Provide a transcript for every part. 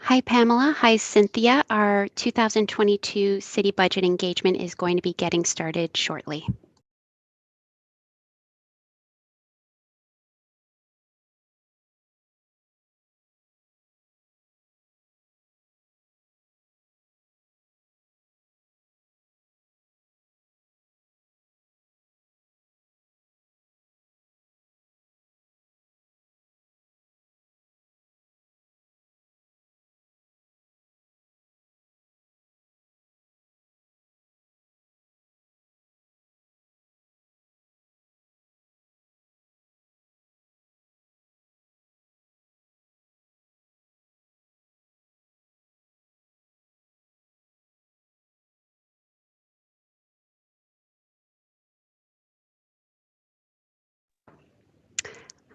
Hi, Pamela. Hi, Cynthia. Our 2022 city budget engagement is going to be getting started shortly.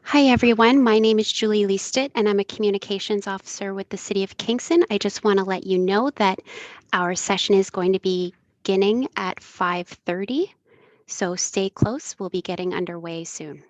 Hi, everyone. My name is Julie Leastit, and I'm a communications officer with the City of Kingston. I just want to let you know that our session is going to be beginning at 5:30, so stay close. We'll be getting underway soon.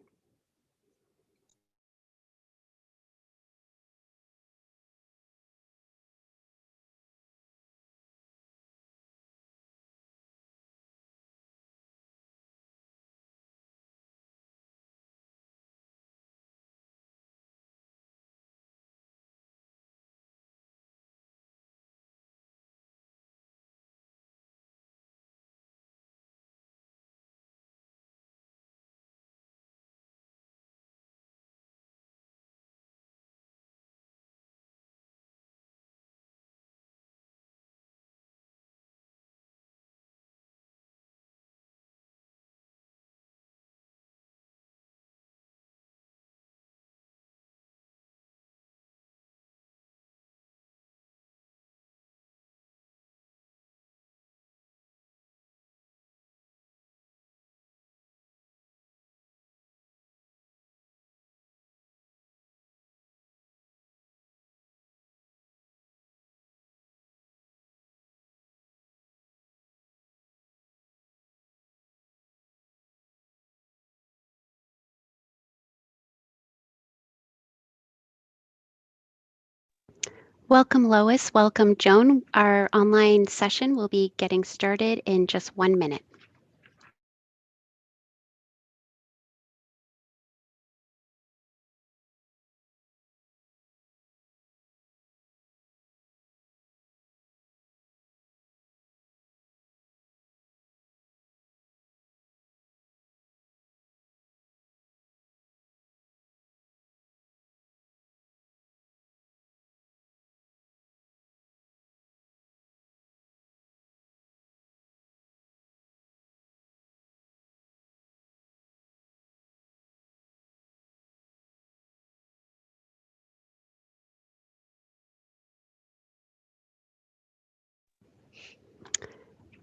Welcome, Lois. Welcome, Joan. Our online session will be getting started in just 1 minute.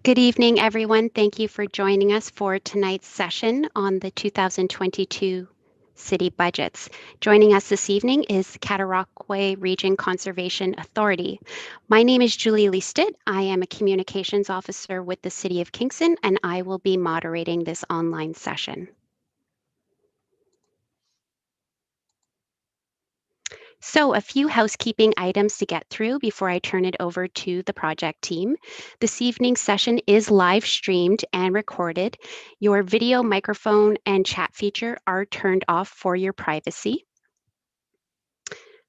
Good evening, everyone. Thank you for joining us for tonight's session on the 2022 city budgets. Joining us this evening is Cataraqui Region Conservation Authority. My name is Julie Leastit. I am a communications officer with the City of Kingston, and I will be moderating this online session. So a few housekeeping items to get through before I turn it over to the project team. This evening's session is live streamed and recorded. Your video, microphone, and chat feature are turned off for your privacy.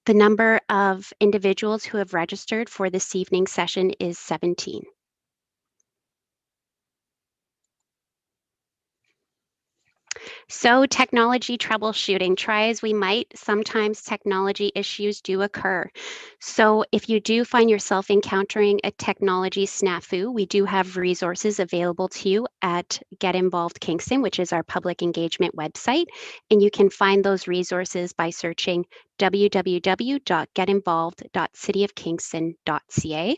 The number of individuals who have registered for this evening's session is 17. So technology troubleshooting, try as we might, sometimes technology issues do occur. So if you do find yourself encountering a technology snafu, we do have resources available to you at Get Involved Kingston, which is our public engagement website. And you can find those resources by searching www.getinvolved.cityofkingston.ca.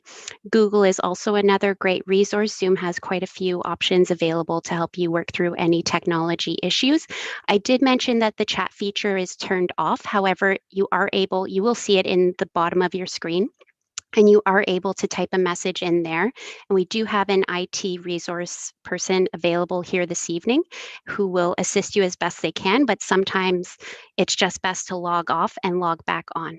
Google is also another great resource. Zoom has quite a few options available to help you work through any technology issues. I did mention that the chat feature is turned off. However, you will see it in the bottom of your screen. And you are able to type a message in there. And we do have an IT resource person available here this evening who will assist you as best they can, but sometimes it's just best to log off and log back on.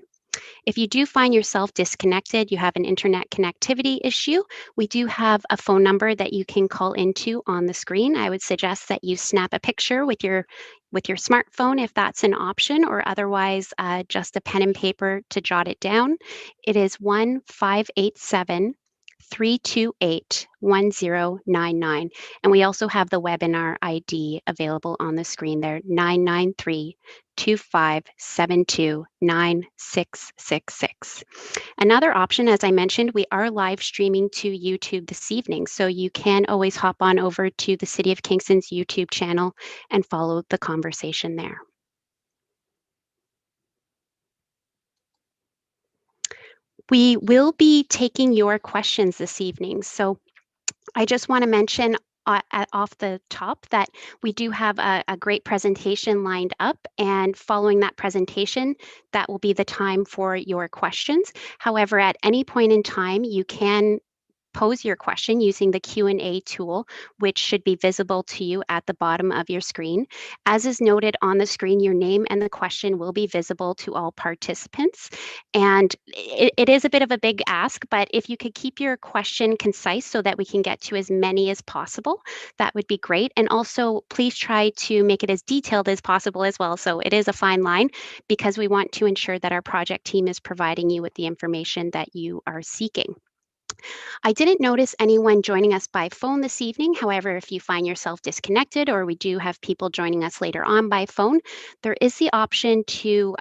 If you do find yourself disconnected, you have an internet connectivity issue, we do have a phone number that you can call into on the screen. I would suggest that you snap a picture with your smartphone if that's an option, or otherwise just a pen and paper to jot it down. It is 1-587 328 1099. And we also have the webinar ID available on the screen there, 993 2572 9666. Another option, as I mentioned, we are live streaming to YouTube this evening, so you can always hop on over to the City of Kingston's YouTube channel and follow the conversation there. We will be taking your questions this evening, so I just want to mention off the top that we do have a great presentation lined up, and following that presentation, that will be the time for your questions. However, at any point in time, you can pose your question using the Q&A tool, which should be visible to you at the bottom of your screen. As is noted on the screen, your name and the question will be visible to all participants. And it is a bit of a big ask, but if you could keep your question concise so that we can get to as many as possible, that would be great. And also, please try to make it as detailed as possible as well. So it is a fine line, because we want to ensure that our project team is providing you with the information that you are seeking. I didn't notice anyone joining us by phone this evening. However, if you find yourself disconnected, or we do have people joining us later on by phone, there is the option to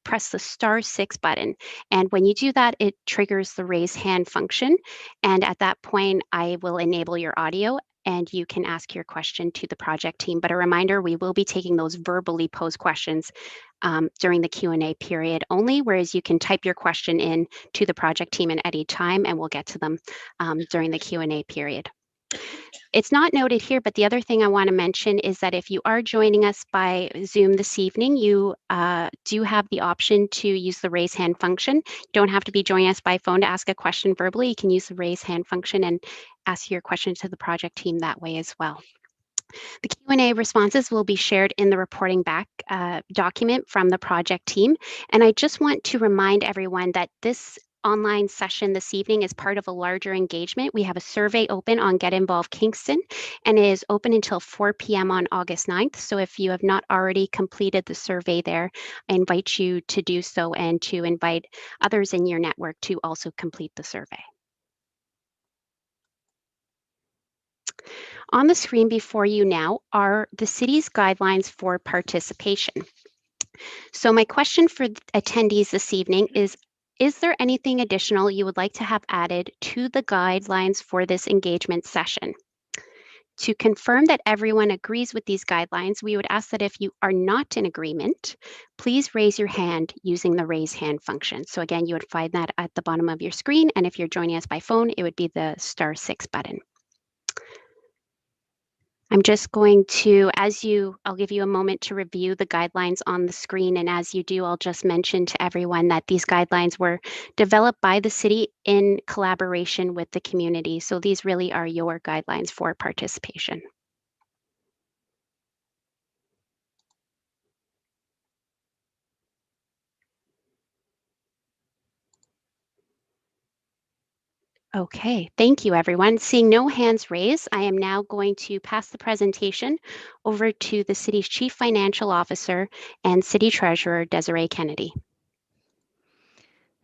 press the *6 button. And when you do that, it triggers the raise hand function. And at that point, I will enable your audio and you can ask your question to the project team. But a reminder, we will be taking those verbally posed questions during the Q&A period only, whereas you can type your question in to the project team at any time, and we'll get to them during the Q&A period. It's not noted here, but the other thing I want to mention is that if you are joining us by Zoom this evening, you do have the option to use the raise hand function. You don't have to be joining us by phone to ask a question verbally. You can use the raise hand function and ask your question to the project team that way as well. The Q&A responses will be shared in the reporting back document from the project team. And I just want to remind everyone that this online session this evening is part of a larger engagement. We have a survey open on Get Involved Kingston, and it is open until 4 p.m. on August 9th. So if you have not already completed the survey there, I invite you to do so, and to invite others in your network to also complete the survey. On the screen before you now are the city's guidelines for participation. So my question for attendees this evening is there anything additional you would like to have added to the guidelines for this engagement session? To confirm that everyone agrees with these guidelines, we would ask that if you are not in agreement, please raise your hand using the raise hand function. So again, you would find that at the bottom of your screen, and if you're joining us by phone, it would be the *6 button. I'm just going to, I'll give you a moment to review the guidelines on the screen. And as you do, I'll just mention to everyone that these guidelines were developed by the city in collaboration with the community. So these really are your guidelines for participation. Okay, thank you, everyone. Seeing no hands raised, I am now going to pass the presentation over to the city's Chief Financial Officer and City Treasurer, Desiree Kennedy.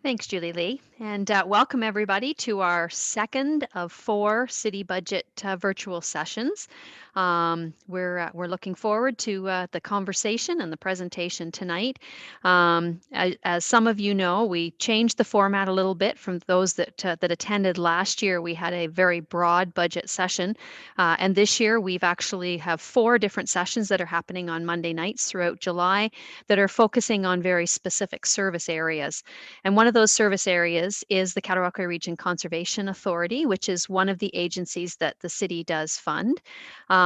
Thanks, Julie Lee, and welcome everybody to our second of 4 city budget virtual sessions. We're looking forward to the conversation and the presentation tonight. As some of you know, we changed the format a little bit from those that attended last year. We had a very broad budget session, and this year we've actually have 4 different sessions that are happening on Monday nights throughout July that are focusing on very specific service areas. And one of those service areas is the Cataraqui Region Conservation Authority, which is one of the agencies that the city does fund.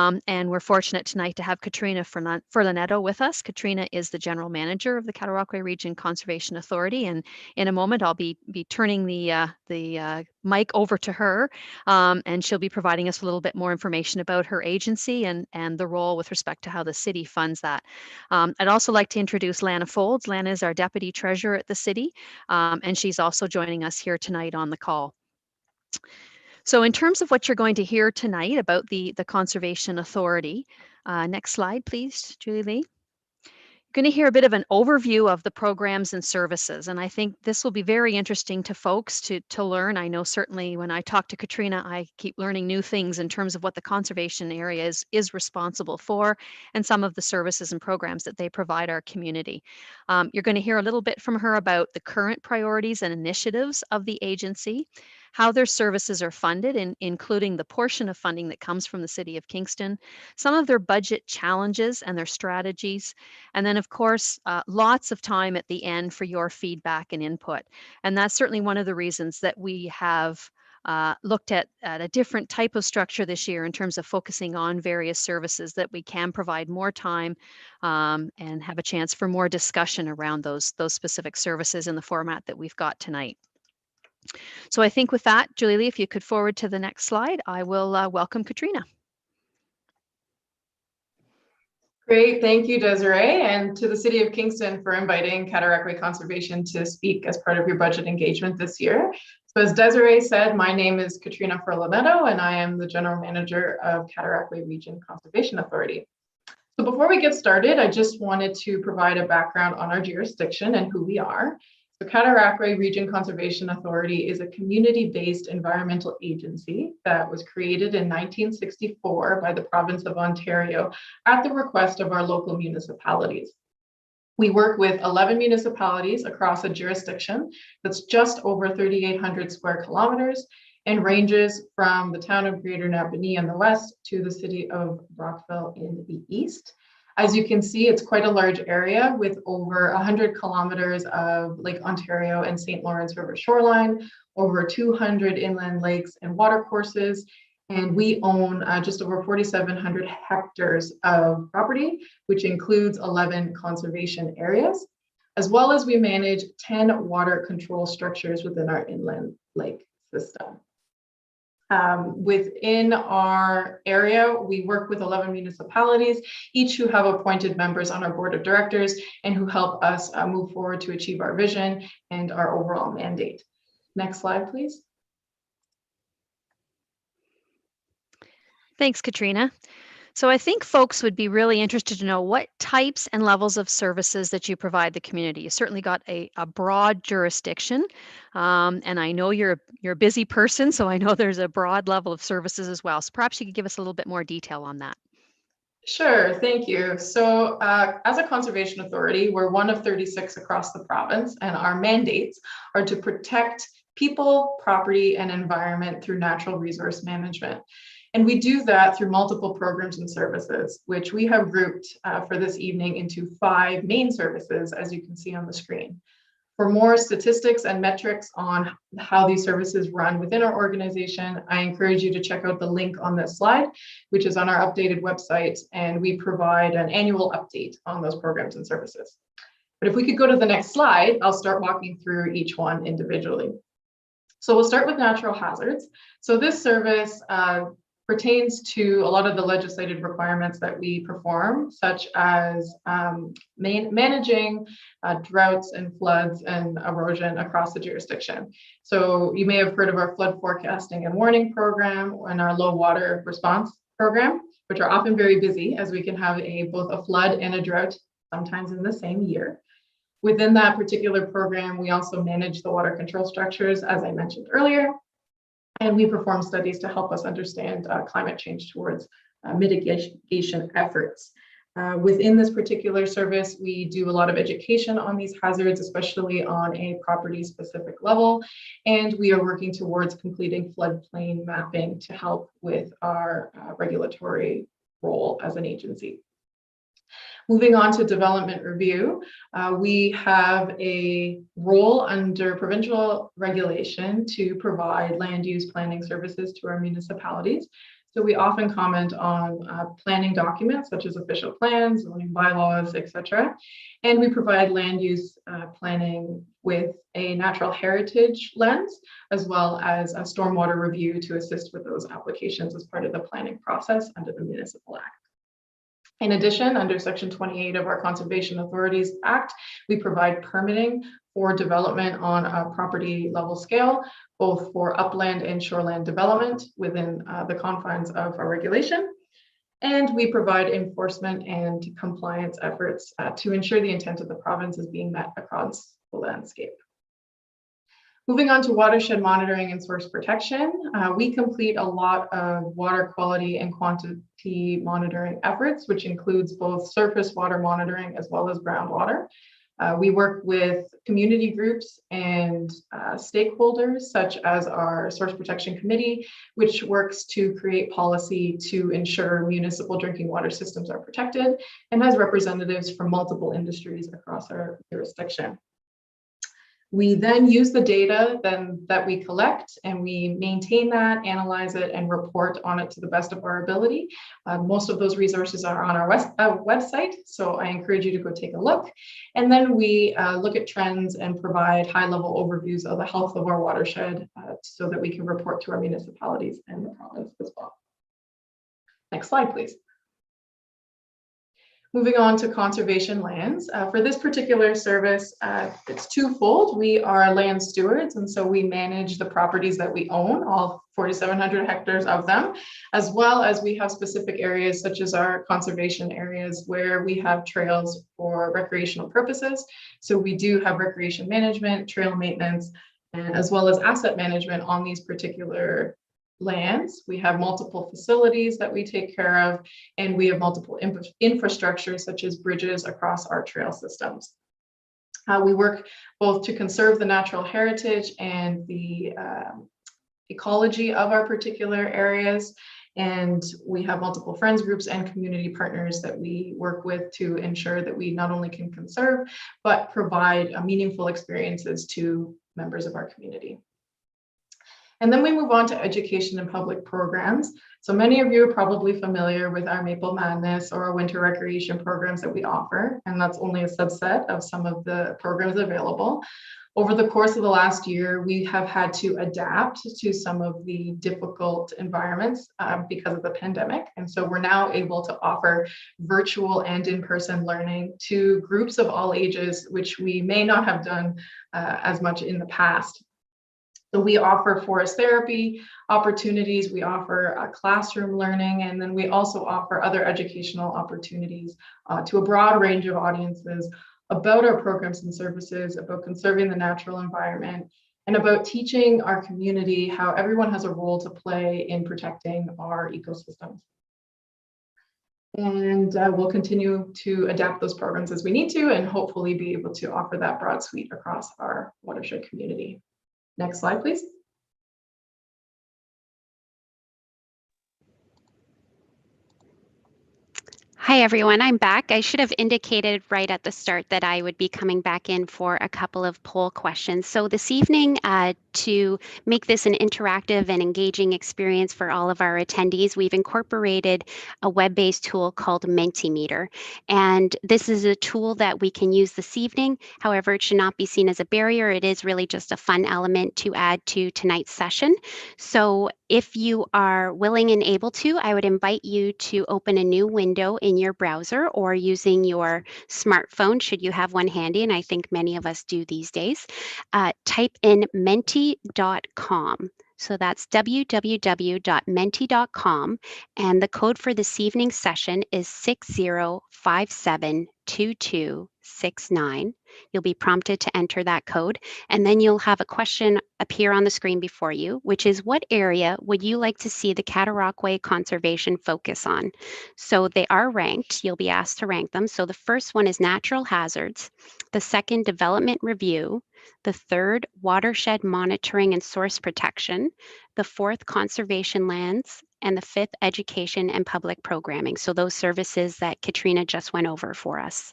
And we're fortunate tonight to have Katrina Furlanetto with us. Katrina is the General Manager of the Cataraqui Region Conservation Authority, and in a moment I'll be turning the mic over to her, and she'll be providing us a little bit more information about her agency and the role with respect to how the city funds that. I'd also like to introduce Lana Folds. Lana is our Deputy Treasurer at the city, and she's also joining us here tonight on the call. So in terms of what you're going to hear tonight about the Conservation Authority, next slide, please, Julie Lee. Going to hear a bit of an overview of the programs and services, and I think this will be very interesting to folks to learn. I know certainly when I talk to Katrina, I keep learning new things in terms of what the conservation area is responsible for and some of the services and programs that they provide our community. You're going to hear a little bit from her about the current priorities and initiatives of the agency, how their services are funded, including the portion of funding that comes from the City of Kingston, some of their budget challenges and their strategies, and then, of course, lots of time at the end for your feedback and input. And that's certainly one of the reasons that we have looked at a different type of structure this year in terms of focusing on various services that we can provide more time and have a chance for more discussion around those specific services in the format that we've got tonight. So I think with that, Julie Lee, if you could forward to the next slide, I will welcome Katrina. Great, thank you, Desiree, and to the City of Kingston for inviting Cataraqui Conservation to speak as part of your budget engagement this year. So as Desiree said, my name is Katrina Furlanetto, and I am the General Manager of Cataraqui Region Conservation Authority. So before we get started, I just wanted to provide a background on our jurisdiction and who we are. So Cataraqui Region Conservation Authority is a community-based environmental agency that was created in 1964 by the province of Ontario at the request of our local municipalities. We work with 11 municipalities across a jurisdiction that's just over 3,800 square kilometers and ranges from the town of Greater Napanee in the west to the city of Brockville in the east. As you can see, it's quite a large area with over 100 kilometers of Lake Ontario and St. Lawrence River shoreline, over 200 inland lakes and watercourses, and we own just over 4,700 hectares of property, which includes 11 conservation areas, as well as we manage 10 water control structures within our inland lake system. Within our area, we work with 11 municipalities, each who have appointed members on our board of directors and who help us move forward to achieve our vision and our overall mandate. Next slide, please. Thanks, Katrina. So I think folks would be really interested to know what types and levels of services that you provide the community. You certainly got a broad jurisdiction, and I know you're a busy person, so I know there's a broad level of services as well. So perhaps you could give us a little bit more detail on that. Sure, thank you. So as a conservation authority, we're one of 36 across the province, and our mandates are to protect people, property, and environment through natural resource management. And we do that through multiple programs and services, which we have grouped for this evening into 5 main services, as you can see on the screen. For more statistics and metrics on how these services run within our organization, I encourage you to check out the link on this slide, which is on our updated website, and we provide an annual update on those programs and services. But if we could go to the next slide, I'll start walking through each one individually. So we'll start with natural hazards. So this service pertains to a lot of the legislated requirements that we perform, such as managing droughts and floods and erosion across the jurisdiction. So you may have heard of our flood forecasting and warning program and our low water response program, which are often very busy as we can have both a flood and a drought sometimes in the same year. Within that particular program, we also manage the water control structures, as I mentioned earlier. And we perform studies to help us understand climate change towards mitigation efforts. Within this particular service, we do a lot of education on these hazards, especially on a property specific level. And we are working towards completing floodplain mapping to help with our regulatory role as an agency. Moving on to development review, we have a role under provincial regulation to provide land use planning services to our municipalities. So we often comment on planning documents such as official plans, zoning bylaws, etc. And we provide land use planning with a natural heritage lens, as well as a stormwater review to assist with those applications as part of the planning process under the Municipal Act. In addition, under Section 28 of our Conservation Authorities Act, we provide permitting for development on a property level scale, both for upland and shoreland development within the confines of our regulation. And we provide enforcement and compliance efforts to ensure the intent of the province is being met across the landscape. Moving on to watershed monitoring and source protection, we complete a lot of water quality and quantity monitoring efforts, which includes both surface water monitoring as well as groundwater. We work with community groups and stakeholders, such as our Source Protection Committee, which works to create policy to ensure municipal drinking water systems are protected, and has representatives from multiple industries across our jurisdiction. We then use the data that we collect, and we maintain that, analyze it, and report on it to the best of our ability. Most of those resources are on our website, so I encourage you to go take a look. And then we look at trends and provide high-level overviews of the health of our watershed so that we can report to our municipalities and the province as well. Next slide, please. Moving on to conservation lands. For this particular service, it's twofold. We are land stewards, and so we manage the properties that we own, all 4,700 hectares of them, as well as we have specific areas such as our conservation areas where we have trails for recreational purposes. So we do have recreation management, trail maintenance, and as well as asset management on these particular lands. We have multiple facilities that we take care of, and we have multiple infrastructure such as bridges across our trail systems. We work both to conserve the natural heritage and the ecology of our particular areas, and we have multiple friends groups and community partners that we work with to ensure that we not only can conserve, but provide meaningful experiences to members of our community. And then we move on to education and public programs. So many of you are probably familiar with our Maple Madness or our winter recreation programs that we offer, and that's only a subset of some of the programs available. Over the course of the last year, we have had to adapt to some of the difficult environments because of the pandemic. And so we're now able to offer virtual and in-person learning to groups of all ages, which we may not have done as much in the past. So we offer forest therapy opportunities, we offer classroom learning, and then we also offer other educational opportunities to a broad range of audiences about our programs and services, about conserving the natural environment, and about teaching our community how everyone has a role to play in protecting our ecosystems. And we'll continue to adapt those programs as we need to, and hopefully be able to offer that broad suite across our watershed community. Next slide, please. Hi, everyone. I'm back. I should have indicated right at the start that I would be coming back in for a couple of poll questions. So this evening, to make this an interactive and engaging experience for all of our attendees, we've incorporated a web-based tool called Mentimeter. And this is a tool that we can use this evening. However, it should not be seen as a barrier. It is really just a fun element to add to tonight's session. So if you are willing and able to, I would invite you to open a new window in your browser or using your smartphone, should you have one handy, and I think many of us do these days. Type in menti.com. So that's www.menti.com, and the code for this evening's session is 60572269. You'll be prompted to enter that code, and then you'll have a question appear on the screen before you, which is, what area would you like to see the Cataraqui Conservation focus on? So they are ranked. You'll be asked to rank them. So the first one is natural hazards, the second, development review, the third, watershed monitoring and source protection, the fourth, conservation lands, and the fifth, education and public programming. So those services that Katrina just went over for us.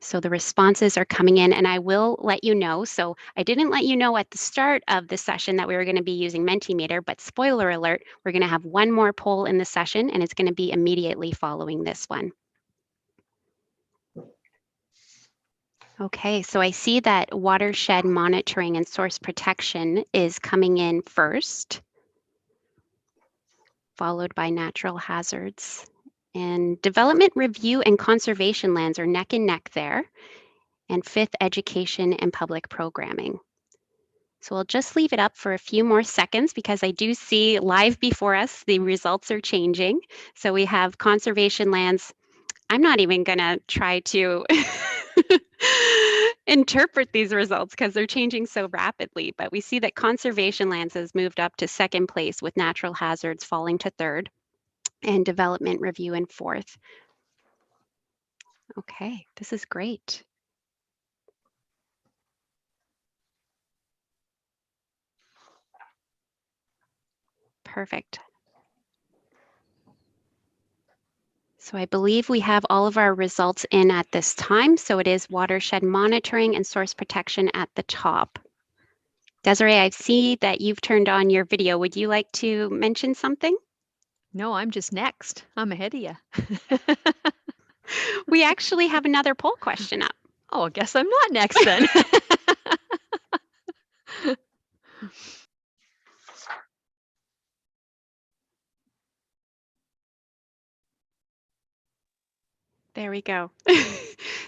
So the responses are coming in, and I will let you know. So I didn't let you know at the start of the session that we were going to be using Mentimeter, but spoiler alert, we're going to have one more poll in the session, and it's going to be immediately following this one. Okay, so I see that watershed monitoring and source protection is coming in first, followed by natural hazards. And development review and conservation lands are neck and neck there. And fifth, education and public programming. So I'll just leave it up for a few more seconds because I do see live before us, the results are changing. So we have conservation lands. I'm not even gonna try to interpret these results because they're changing so rapidly, but we see that conservation lands has moved up to second place with natural hazards falling to third and development review in fourth. Okay, this is great. Perfect. So I believe we have all of our results in at this time. So it is watershed monitoring and source protection at the top. Desiree, I see that you've turned on your video. Would you like to mention something? No, I'm just next. I'm ahead of you. We actually have another poll question up. Oh, I guess I'm not next then. There we go.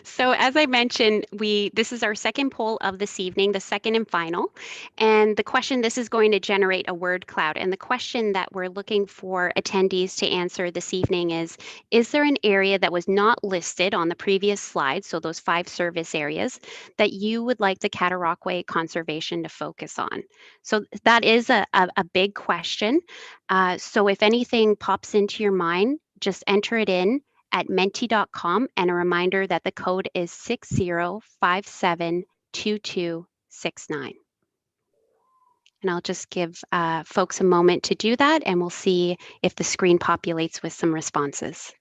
So as I mentioned, this is our second poll of this evening, the second and final. And the question, this is going to generate a word cloud. And the question that we're looking for attendees to answer this evening is there an area that was not listed on the previous slide, so those 5 service areas, that you would like the Cataraqui Conservation to focus on? So that is a big question. So if anything pops into your mind, just enter it in at menti.com, and a reminder that the code is 60572269. And I'll just give folks a moment to do that, and we'll see if the screen populates with some responses.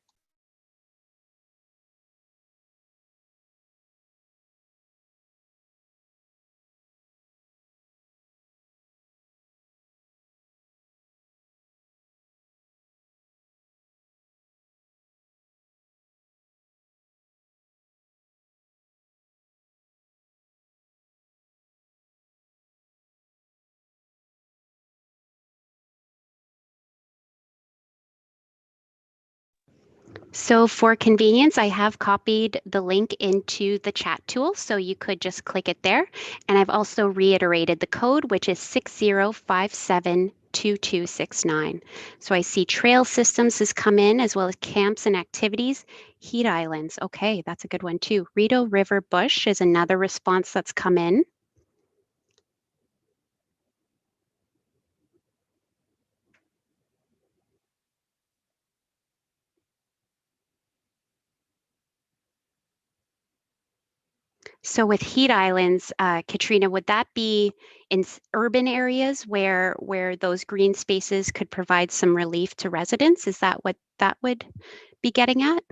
So for convenience, I have copied the link into the chat tool, so you could just click it there. And I've also reiterated the code, which is 60572269. So I see trail systems has come in, as well as camps and activities. Heat islands, okay, that's a good one too. Rideau River Bush is another response that's come in. So with heat islands, Katrina, would that be in urban areas where those green spaces could provide some relief to residents? Is that what that would be getting at?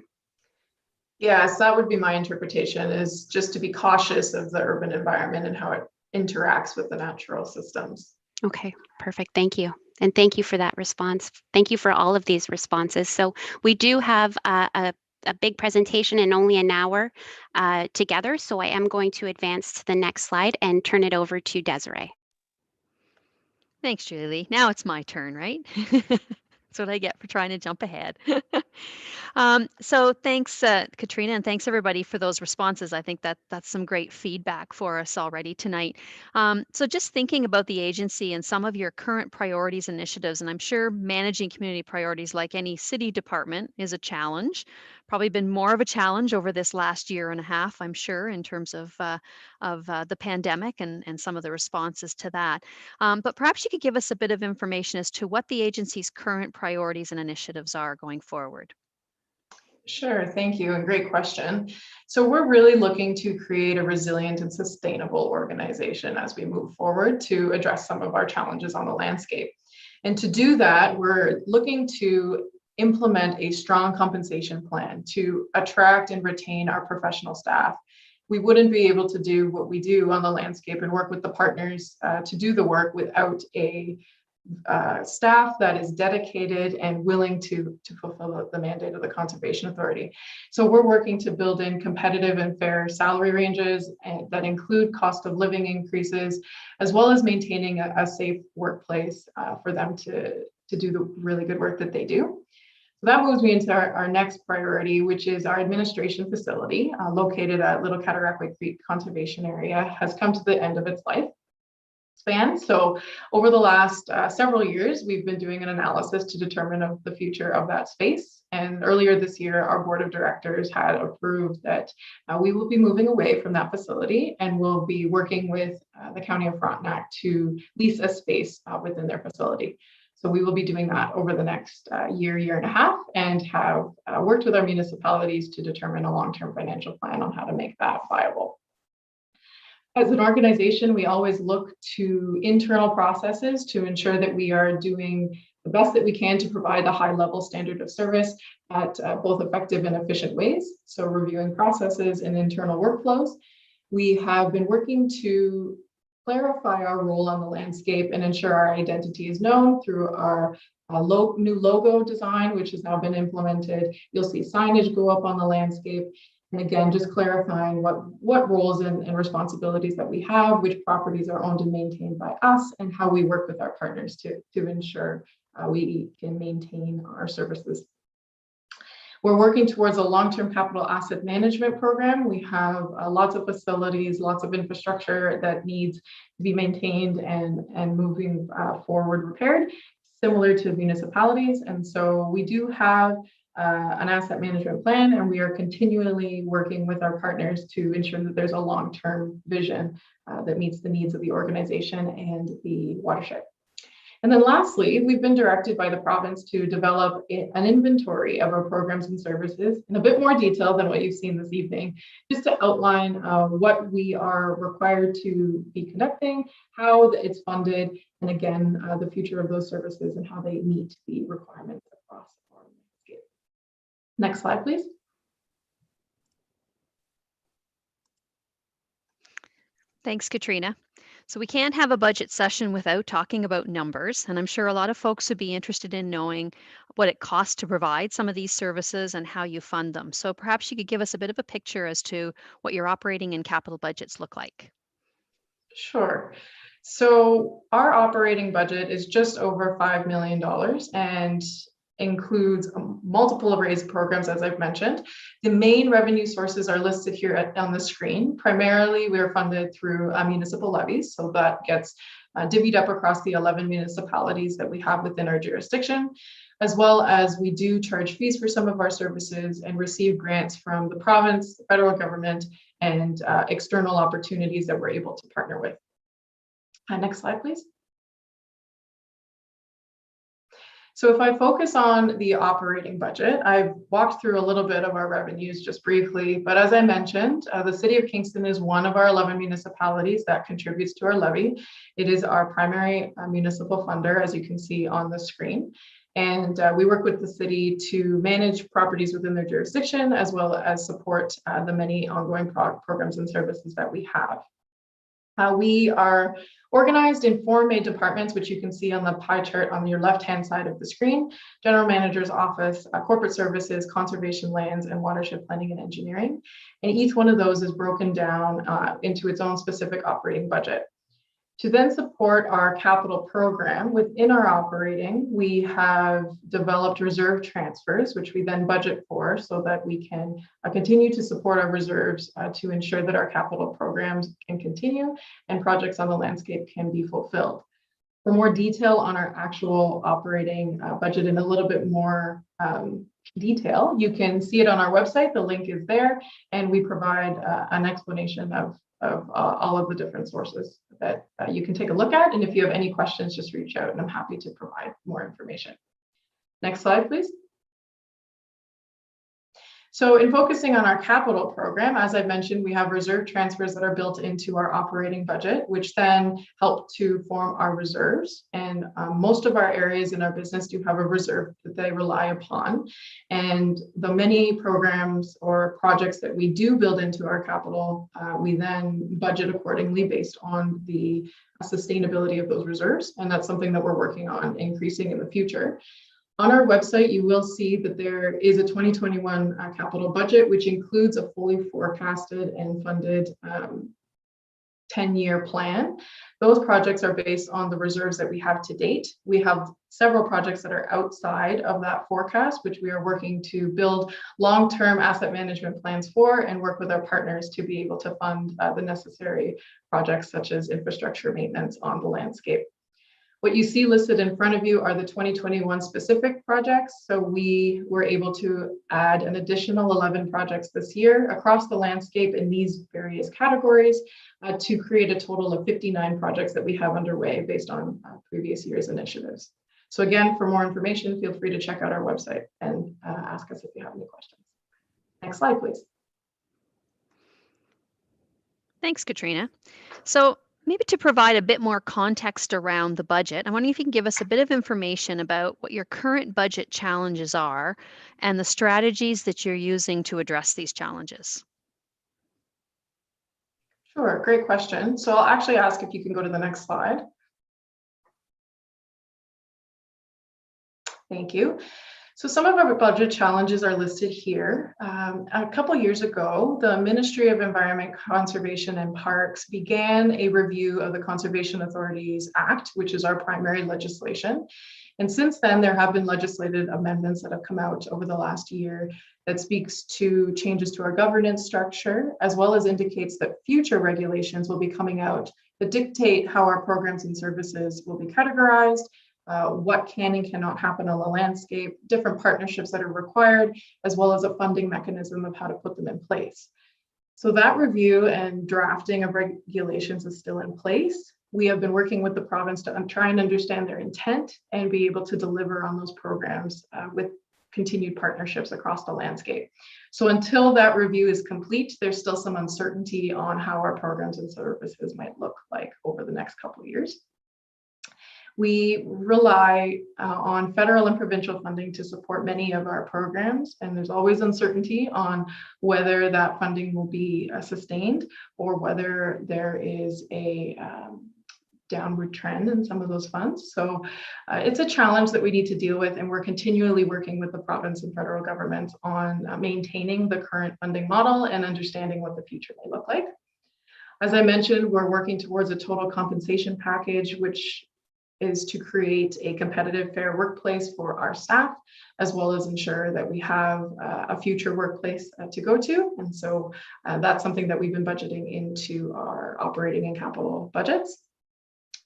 Yes, that would be my interpretation, is just to be cautious of the urban environment and how it interacts with the natural systems. Okay, perfect. Thank you. And thank you for that response. Thank you for all of these responses. So we do have a big presentation in only an hour together. So I am going to advance to the next slide and turn it over to Desiree. Thanks, Julie. Now it's my turn, right? That's what I get for trying to jump ahead. So thanks, Katrina, and thanks everybody for those responses. I think that's some great feedback for us already tonight. So just thinking about the agency and some of your current priorities, initiatives, and I'm sure managing community priorities like any city department is a challenge. Probably been more of a challenge over this last year and a half, I'm sure, in terms of the pandemic and some of the responses to that. But perhaps you could give us a bit of information as to what the agency's current priorities and initiatives are going forward. Sure, thank you, and great question. So we're really looking to create a resilient and sustainable organization as we move forward to address some of our challenges on the landscape. And to do that, we're looking to implement a strong compensation plan to attract and retain our professional staff we wouldn't be able to do what we do on the landscape and work with the partners to do the work without a staff that is dedicated and willing to fulfill the mandate of the Conservation Authority. So we're working to build in competitive and fair salary ranges that include cost of living increases, as well as maintaining a safe workplace for them to do the really good work that they do. So that moves me into our next priority, which is our administration facility located at Little Cataraqui Creek Conservation Area has come to the end of its life span. So over the last several years, we've been doing an analysis to determine the future of that space. And earlier this year, our board of directors had approved that we will be moving away from that facility and will be working with the County of Frontenac to lease a space within their facility. So we will be doing that over the next year and a half, and have worked with our municipalities to determine a long-term financial plan on how to make that viable. As an organization, we always look to internal processes to ensure that we are doing the best that we can to provide a high-level standard of service at both effective and efficient ways. So reviewing processes and internal workflows. We have been working to clarify our role on the landscape and ensure our identity is known through our new logo design, which has now been implemented. You'll see signage go up on the landscape. And again, just clarifying what roles and responsibilities that we have, which properties are owned and maintained by us, and how we work with our partners to ensure we can maintain our services. We're working towards a long-term capital asset management program. We have lots of facilities, lots of infrastructure that needs to be maintained and moving forward repaired, similar to municipalities. And so we do have an asset management plan, and we are continually working with our partners to ensure that there's a long-term vision that meets the needs of the organization and the watershed. And then lastly, we've been directed by the province to develop an inventory of our programs and services in a bit more detail than what you've seen this evening, just to outline what we are required to be conducting, how it's funded, and again, the future of those services and how they meet the requirements across our landscape. Next slide, please. Thanks, Katrina. So we can't have a budget session without talking about numbers, and I'm sure a lot of folks would be interested in knowing what it costs to provide some of these services and how you fund them. So perhaps you could give us a bit of a picture as to what your operating and capital budgets look like. Sure. So our operating budget is just over $5 million and includes multiple arrays of programs, as I've mentioned. The main revenue sources are listed here on the screen. Primarily, we are funded through municipal levies, so that gets divvied up across the 11 municipalities that we have within our jurisdiction, as well as we do charge fees for some of our services and receive grants from the province, the federal government, and external opportunities that we're able to partner with. Next slide, please. So if I focus on the operating budget, I've walked through a little bit of our revenues just briefly, but as I mentioned, the City of Kingston is one of our 11 municipalities that contributes to our levy. It is our primary municipal funder, as you can see on the screen. And we work with the city to manage properties within their jurisdiction, as well as support the many ongoing programs and services that we have. We are organized in 4 main departments, which you can see on the pie chart on your left-hand side of the screen: General Manager's Office, Corporate Services, Conservation Lands, and Watershed Planning and Engineering. And each one of those is broken down into its own specific operating budget. To then support our capital program within our operating, we have developed reserve transfers, which we then budget for so that we can continue to support our reserves to ensure that our capital programs can continue and projects on the landscape can be fulfilled. For more detail on our actual operating budget in a little bit more detail, you can see it on our website. The link is there, and we provide an explanation of all of the different sources that you can take a look at. And if you have any questions, just reach out and I'm happy to provide more information. Next slide, please. So in focusing on our capital program, as I mentioned, we have reserve transfers that are built into our operating budget, which then help to form our reserves. And most of our areas in our business do have a reserve that they rely upon. And the many programs or projects that we do build into our capital, we then budget accordingly based on the sustainability of those reserves. And that's something that we're working on increasing in the future. On our website, you will see that there is a 2021 capital budget, which includes a fully forecasted and funded 10-year plan. Those projects are based on the reserves that we have to date. We have several projects that are outside of that forecast, which we are working to build long-term asset management plans for and work with our partners to be able to fund the necessary projects such as infrastructure maintenance on the landscape. What you see listed in front of you are the 2021 specific projects. So we were able to add an additional 11 projects this year across the landscape in these various categories to create a total of 59 projects that we have underway based on previous year's initiatives. So again, for more information, feel free to check out our website and ask us if you have any questions. Next slide, please. Thanks, Katrina. So maybe to provide a bit more context around the budget, I'm wondering if you can give us a bit of information about what your current budget challenges are and the strategies that you're using to address these challenges. Sure, great question. So I'll actually ask if you can go to the next slide. Thank you. So some of our budget challenges are listed here. A couple of years ago, the Ministry of Environment, Conservation and Parks began a review of the Conservation Authorities Act, which is our primary legislation. And since then, there have been legislative amendments that have come out over the last year that speaks to changes to our governance structure, as well as indicates that future regulations will be coming out that dictate how our programs and services will be categorized, what can and cannot happen on the landscape, different partnerships that are required, as well as a funding mechanism of how to put them in place. So that review and drafting of regulations is still in place. We have been working with the province to try and understand their intent and be able to deliver on those programs with continued partnerships across the landscape. So until that review is complete, there's still some uncertainty on how our programs and services might look like over the next couple of years. We rely on federal and provincial funding to support many of our programs, and there's always uncertainty on whether that funding will be sustained or whether there is a downward trend in some of those funds. So it's a challenge that we need to deal with, and we're continually working with the province and federal governments on maintaining the current funding model and understanding what the future may look like. As I mentioned, we're working towards a total compensation package, which is to create a competitive, fair workplace for our staff, as well as ensure that we have a future workplace to go to. And so that's something that we've been budgeting into our operating and capital budgets.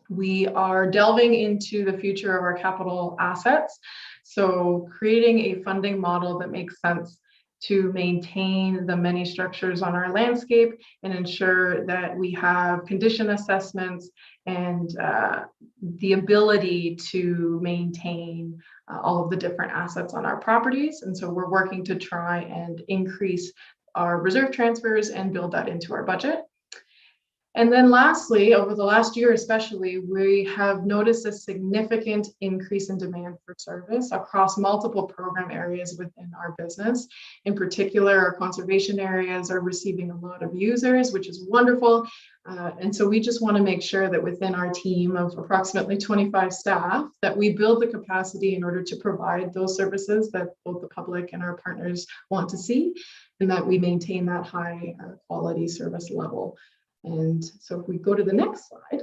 We are delving into the future of our capital assets. So creating a funding model that makes sense to maintain the many structures on our landscape and ensure that we have condition assessments and the ability to maintain all of the different assets on our properties. And so we're working to try and increase our reserve transfers and build that into our budget. And then lastly, over the last year especially, we have noticed a significant increase in demand for service across multiple program areas within our business. In particular, our conservation areas are receiving a lot of users, which is wonderful. And so we just want to make sure that within our team of approximately 25 staff, that we build the capacity in order to provide those services that both the public and our partners want to see, and that we maintain that high quality service level. And so if we go to the next slide.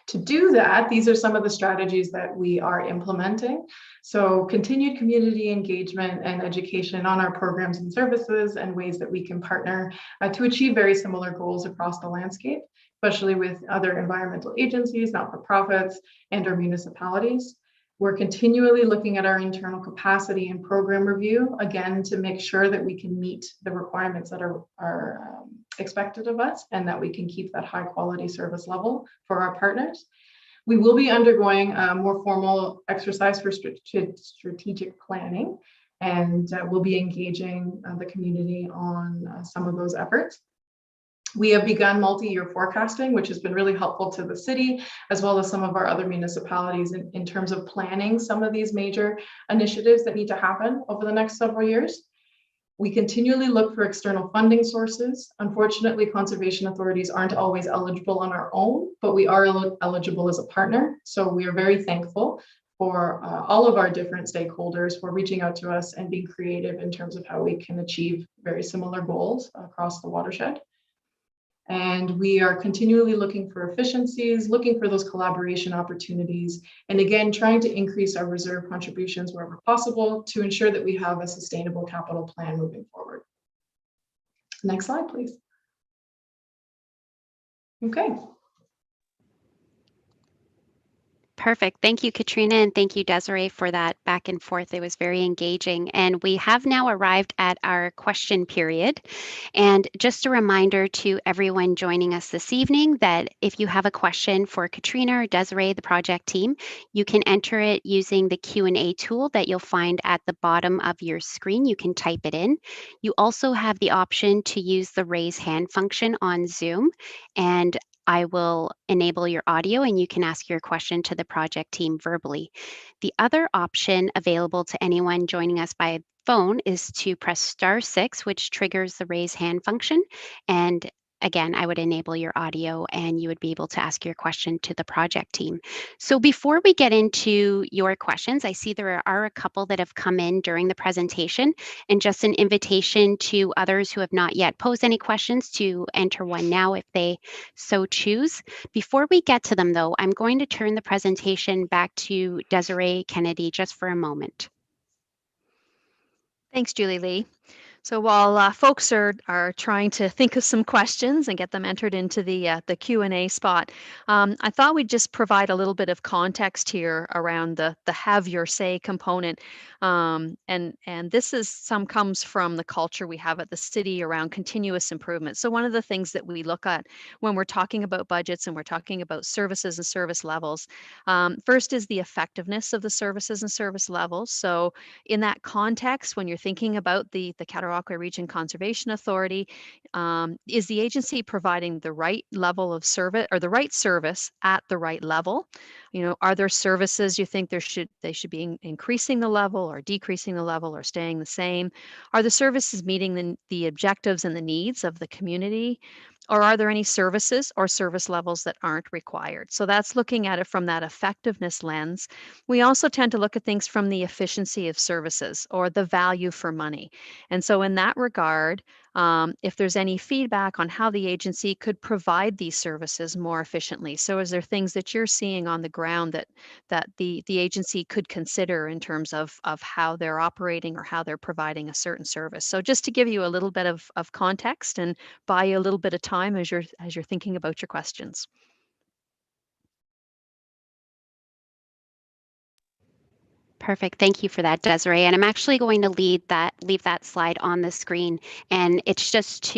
To do that, these are some of the strategies that we are implementing. So continued community engagement and education on our programs and services and ways that we can partner to achieve very similar goals across the landscape, especially with other environmental agencies, not-for-profits, and our municipalities. We're continually looking at our internal capacity and program review, again, to make sure that we can meet the requirements that are expected of us and that we can keep that high quality service level for our partners. We will be undergoing a more formal exercise for strategic planning, and we'll be engaging the community on some of those efforts. We have begun multi-year forecasting, which has been really helpful to the city, as well as some of our other municipalities in terms of planning some of these major initiatives that need to happen over the next several years. We continually look for external funding sources. Unfortunately, conservation authorities aren't always eligible on our own, but we are eligible as a partner. So we are very thankful for all of our different stakeholders for reaching out to us and being creative in terms of how we can achieve very similar goals across the watershed. And we are continually looking for efficiencies, looking for those collaboration opportunities, and again, trying to increase our reserve contributions wherever possible to ensure that we have a sustainable capital plan moving forward. Next slide, please. Okay. Perfect. Thank you, Katrina, and thank you, Desiree, for that back and forth. It was very engaging. And we have now arrived at our question period. And just a reminder to everyone joining us this evening that if you have a question for Katrina or Desiree, the project team, you can enter it using the Q&A tool that you'll find at the bottom of your screen. You can type it in. You also have the option to use the raise hand function on Zoom. And I will enable your audio and you can ask your question to the project team verbally. The other option available to anyone joining us by phone is to press *6, which triggers the raise hand function. And again, I would enable your audio and you would be able to ask your question to the project team. So before we get into your questions, I see there are a couple that have come in during the presentation, and just an invitation to others who have not yet posed any questions to enter one now if they so choose. Before we get to them though, I'm going to turn the presentation back to Desiree Kennedy just for a moment. Thanks, Julie Lee. So while folks are trying to think of some questions and get them entered into the Q&A spot, I thought we'd just provide a little bit of context here around the have your say component. And this comes from the culture we have at the city around continuous improvement. So one of the things that we look at when we're talking about budgets and we're talking about services and service levels, first is the effectiveness of the services and service levels. So in that context, when you're thinking about the Cataraqui Region Conservation Authority, is the agency providing the right level of service or the right service at the right level? You know, are there services you think they should be increasing the level or decreasing the level or staying the same? Are the services meeting the objectives and the needs of the community? Or are there any services or service levels that aren't required? So that's looking at it from that effectiveness lens. We also tend to look at things from the efficiency of services or the value for money. And so in that regard, if there's any feedback on how the agency could provide these services more efficiently. So is there things that you're seeing on the ground that the agency could consider in terms of how they're operating or how they're providing a certain service? So just to give you a little bit of context and buy you a little bit of time as you're thinking about your questions. Perfect. Thank you for that, Desiree. And I'm actually going to leave that slide on the screen. And it's just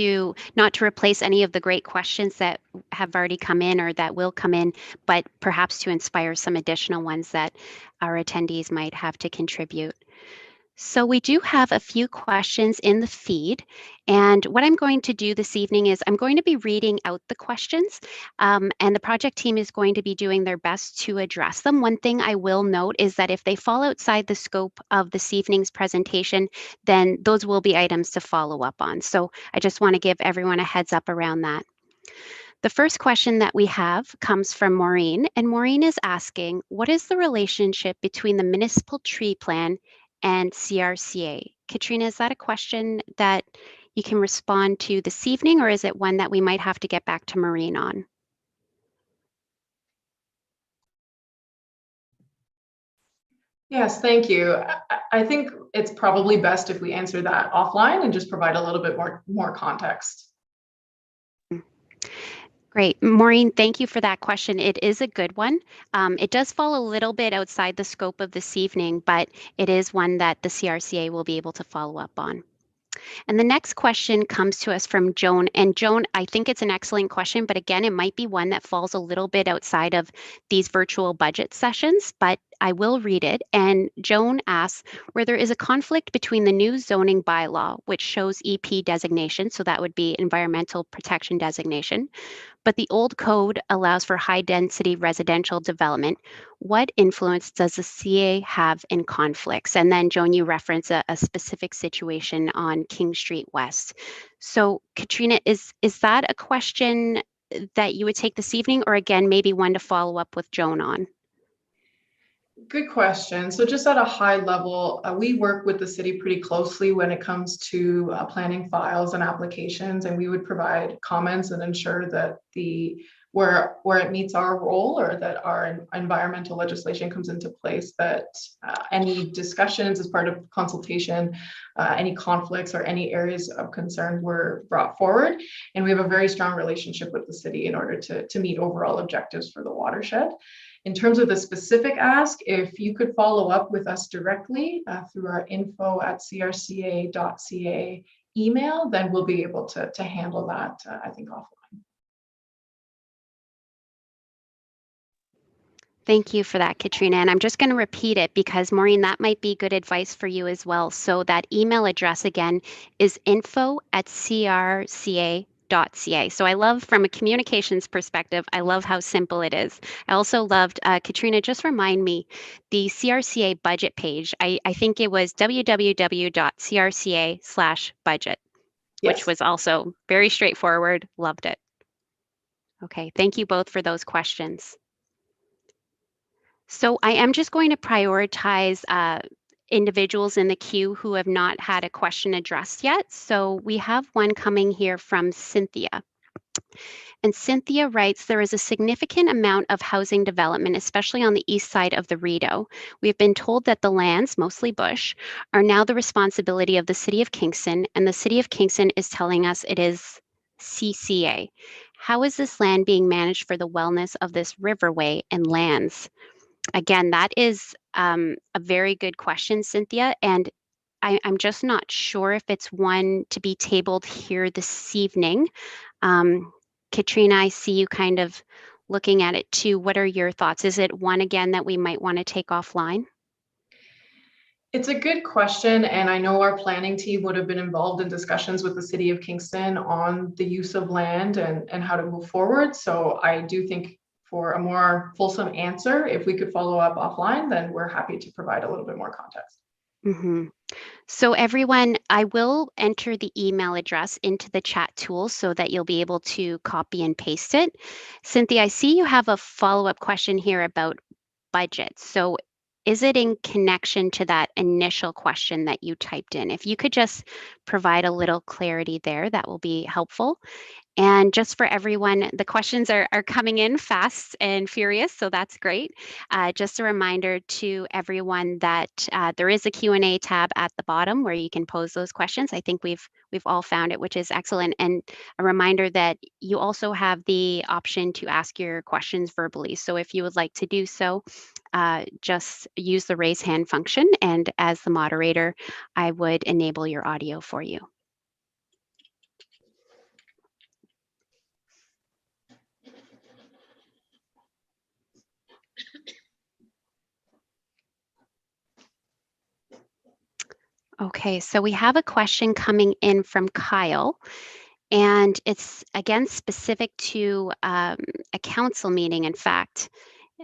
not to replace any of the great questions that have already come in or that will come in, but perhaps to inspire some additional ones that our attendees might have to contribute. So we do have a few questions in the feed. And what I'm going to do this evening is I'm going to be reading out the questions, and the project team is going to be doing their best to address them. One thing I will note is that if they fall outside the scope of this evening's presentation, then those will be items to follow up on. So I just want to give everyone a heads up around that. The first question that we have comes from Maureen, and Maureen is asking, what is the relationship between the municipal tree plan and CRCA? Katrina, is that a question that you can respond to this evening, or is it one that we might have to get back to Maureen on? Yes, thank you. I think it's probably best if we answer that offline and just provide a little bit more context. Great. Maureen, thank you for that question. It is a good one. It does fall a little bit outside the scope of this evening, but it is one that the CRCA will be able to follow up on. And the next question comes to us from Joan. And Joan, I think it's an excellent question, but again, it might be one that falls a little bit outside of these virtual budget sessions, but I will read it. And Joan asks, where there is a conflict between the new zoning bylaw, which shows EP designation, so that would be environmental protection designation, but the old code allows for high density residential development. What influence does the CA have in conflicts? And then, Joan, you reference a specific situation on King Street West. So, Katrina, is that a question that you would take this evening, or again, maybe one to follow up with Joan on? Good question. So just at a high level, we work with the city pretty closely when it comes to planning files and applications, and we would provide comments and ensure that where it meets our role or that our environmental legislation comes into place, that any discussions as part of consultation, any conflicts or any areas of concern were brought forward. And we have a very strong relationship with the city in order to meet overall objectives for the watershed. In terms of the specific ask, if you could follow up with us directly through our info@crca.ca email, then we'll be able to handle that, I think, offline. Thank you for that, Katrina. And I'm just going to repeat it because, Maureen, that might be good advice for you as well. So that email address again is info@crca.ca. So I love, from a communications perspective, I love how simple it is. I also loved, Katrina, just remind me, the CRCA budget page, I think it was www.crca/budget, which Yes. was also very straightforward. Loved it. Okay, thank you both for those questions. So I am just going to prioritize individuals in the queue who have not had a question addressed yet. So we have one coming here from Cynthia. And Cynthia writes, there is a significant amount of housing development, especially on the east side of the Rideau. We have been told that the lands, mostly bush, are now the responsibility of the City of Kingston, and the City of Kingston is telling us it is CCA. How is this land being managed for the wellness of this riverway and lands? Again, that is a very good question, Cynthia, and I'm just not sure if it's one to be tabled here this evening. Katrina, I see you kind of looking at it too. What are your thoughts? Is it one, again, that we might want to take offline? It's a good question, and I know our planning team would have been involved in discussions with the City of Kingston on the use of land and how to move forward. So I do think, for a more fulsome answer, if we could follow up offline, then we're happy to provide a little bit more context. Mm-hmm. So everyone, I will enter the email address into the chat tool so that you'll be able to copy and paste it. Cynthia, I see you have a follow-up question here about budget. So is it in connection to that initial question that you typed in? If you could just provide a little clarity there, that will be helpful. And just for everyone, the questions are coming in fast and furious, so that's great. Just a reminder to everyone that there is a Q&A tab at the bottom where you can pose those questions. I think we've all found it, which is excellent. And a reminder that you also have the option to ask your questions verbally. So if you would like to do so, just use the raise hand function. And as the moderator, I would enable your audio for you. Okay, so we have a question coming in from Kyle, and it's again specific to a council meeting, in fact.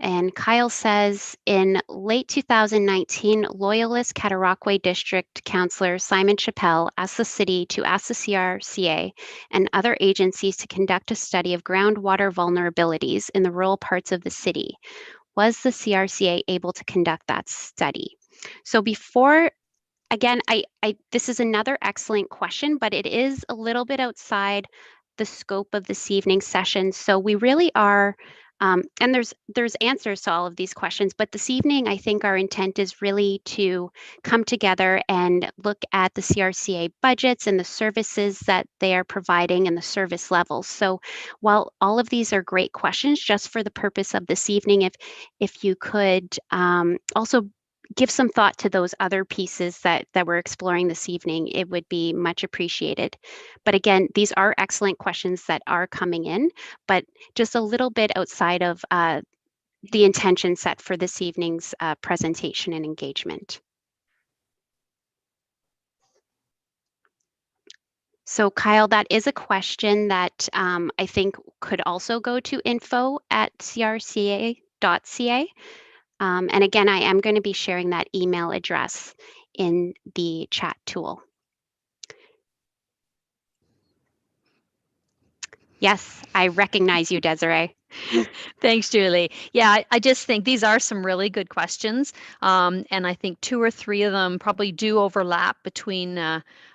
And Kyle says, in late 2019, Loyalist Cataraqui District Councillor Simon Chappell asked the city to ask the CRCA and other agencies to conduct a study of groundwater vulnerabilities in the rural parts of the city. Was the CRCA able to conduct that study? So before, again, this is another excellent question, but it is a little bit outside the scope of this evening's session. So we really are, and there's answers to all of these questions, but this evening, I think our intent is really to come together and look at the CRCA budgets and the services that they are providing and the service levels. So while all of these are great questions, just for the purpose of this evening, if you could also give some thought to those other pieces that we're exploring this evening, it would be much appreciated. But again, these are excellent questions that are coming in, but just a little bit outside of the intention set for this evening's presentation and engagement. So Kyle, that is a question that I think could also go to info@crca.ca. And again, I am going to be sharing that email address in the chat tool. Yes, I recognize you, Desiree. Thanks, Julie. Yeah, I just think these are some really good questions. And I think 2 or 3 of them probably do overlap between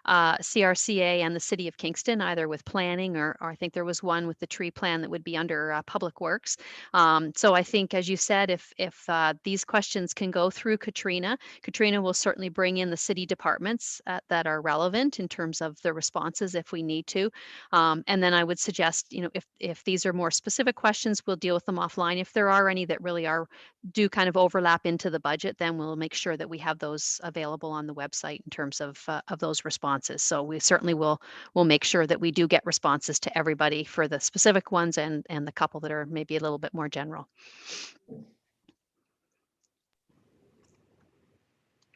CRCA and the City of Kingston, either with planning or I think there was one with the tree plan that would be under Public Works. So I think, as you said, if these questions can go through Katrina will certainly bring in the city departments that are relevant in terms of the responses if we need to. And then I would suggest, if these are more specific questions, we'll deal with them offline. If there are any that really do kind of overlap into the budget, then we'll make sure that we have those available on the website in terms of those responses. So we certainly will make sure that we do get responses to everybody for the specific ones and the couple that are maybe a little bit more general.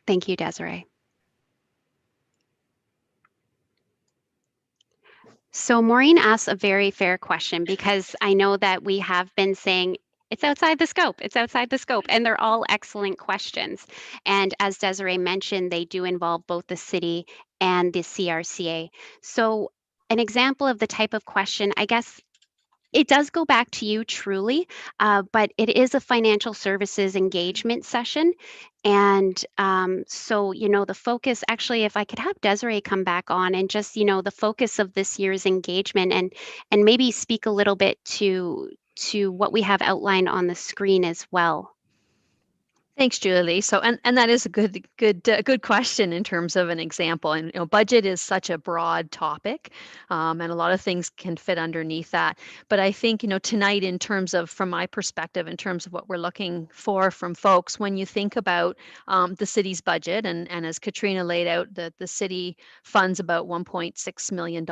Thank you, Desiree. So Maureen asks a very fair question, because I know that we have been saying it's outside the scope, it's outside the scope, and they're all excellent questions. And as Desiree mentioned, they do involve both the city and the CRCA. So an example of the type of question, I guess, it does go back to you truly, but it is a financial services engagement session. And so, the focus, actually, if I could have Desiree come back on and just, the focus of this year's engagement, and maybe speak a little bit to what we have outlined on the screen as well. Thanks, Julie. So, and that is a good question in terms of an example. And budget is such a broad topic, and a lot of things can fit underneath that. But I think tonight, in terms of, from my perspective, in terms of what we're looking for from folks, when you think about the city's budget, and as Katrina laid out, that the city funds about $1.6 million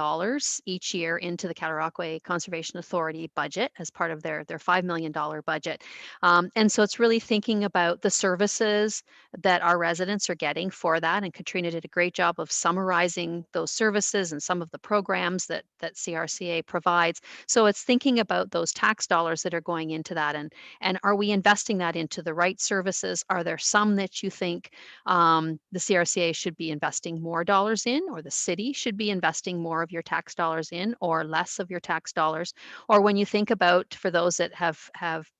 each year into the Cataraqui Conservation Authority budget as part of their $5 million budget. And so it's really thinking about the services that our residents are getting for that. And Katrina did a great job of summarizing those services and some of the programs that CRCA provides. So it's thinking about those tax dollars that are going into that, and are we investing that into the right services? Are there some that you think the CRCA should be investing more dollars in, or the city should be investing more of your tax dollars in, or less of your tax dollars? Or when you think about, for those that have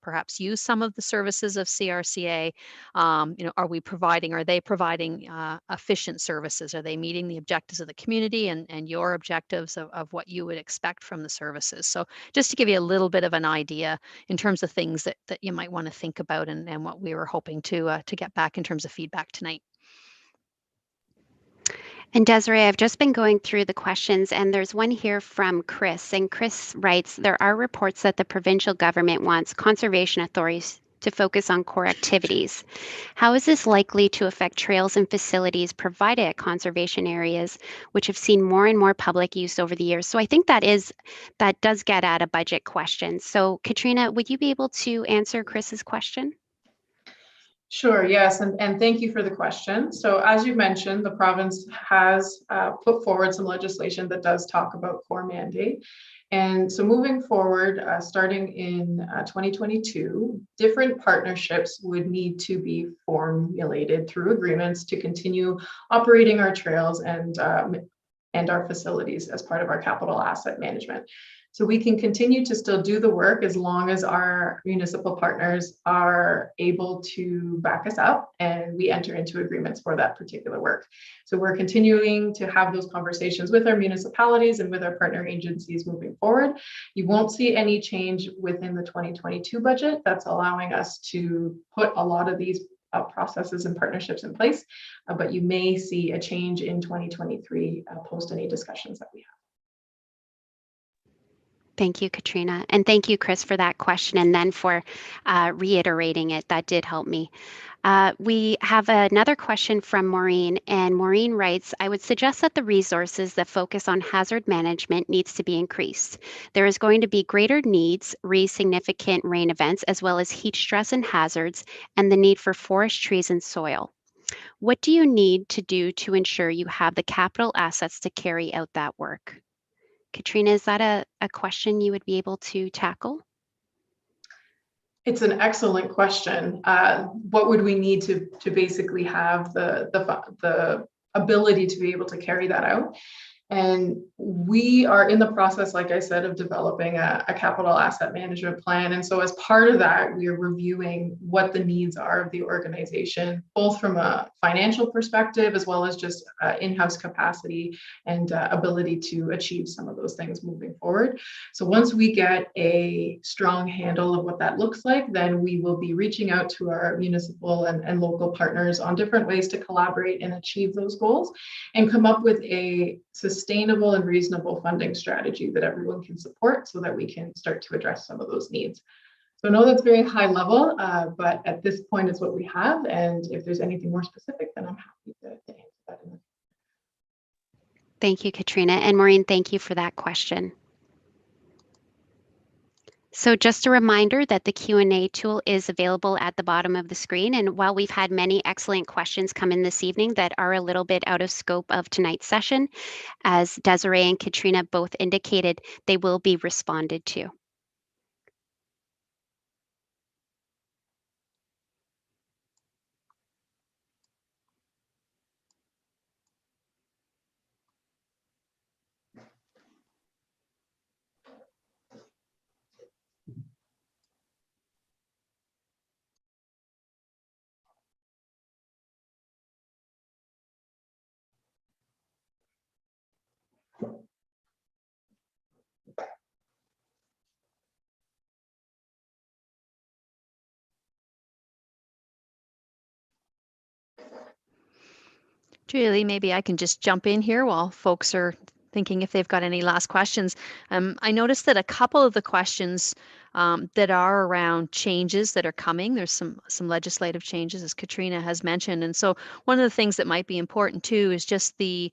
perhaps used some of the services of CRCA, are they providing efficient services? Are they meeting the objectives of the community and your objectives of what you would expect from the services? So just to give you a little bit of an idea in terms of things that you might want to think about, and what we were hoping to get back in terms of feedback tonight. And Desiree, I've just been going through the questions, and there's one here from Chris. And Chris writes, there are reports that the provincial government wants conservation authorities to focus on core activities. How is this likely to affect trails and facilities provided at conservation areas, which have seen more and more public use over the years? So I think that does get at a budget question. So Katrina, would you be able to answer Chris's question? Sure, yes, and thank you for the question. So as you mentioned, the province has put forward some legislation that does talk about core mandate. And so moving forward, starting in 2022, different partnerships would need to be formulated through agreements to continue operating our trails and our facilities as part of our capital asset management. So we can continue to still do the work as long as our municipal partners are able to back us up and we enter into agreements for that particular work. So we're continuing to have those conversations with our municipalities and with our partner agencies moving forward. You won't see any change within the 2022 budget. That's allowing us to put a lot of these processes and partnerships in place, but you may see a change in 2023 post any discussions that we have. Thank you, Katrina. And thank you, Chris, for that question, and then for reiterating it. That did help me. We have another question from Maureen, and Maureen writes, I would suggest that the resources that focus on hazard management needs to be increased. There is going to be greater needs, significant rain events, as well as heat stress and hazards, and the need for forest trees and soil. What do you need to do to ensure you have the capital assets to carry out that work? Katrina, is that a question you would be able to tackle? It's an excellent question. What would we need to basically have the ability to be able to carry that out? And we are in the process, like I said, of developing a capital asset management plan. And so as part of that, we are reviewing what the needs are of the organization, both from a financial perspective, as well as just in-house capacity and ability to achieve some of those things moving forward. So once we get a strong handle of what that looks like, then we will be reaching out to our municipal and local partners on different ways to collaborate and achieve those goals and come up with a sustainable and reasonable funding strategy that everyone can support so that we can start to address some of those needs. So I know that's very high level, but at this point it's what we have. And if there's anything more specific, then I'm happy to answer that. Thank you, Katrina. And Maureen, thank you for that question. So just a reminder that the Q&A tool is available at the bottom of the screen. And while we've had many excellent questions come in this evening that are a little bit out of scope of tonight's session, as Desiree and Katrina both indicated, they will be responded to. Julie, maybe I can just jump in here while folks are thinking if they've got any last questions. I noticed that a couple of the questions that are around changes that are coming. There's some legislative changes, as Katrina has mentioned, and so one of the things that might be important too is just the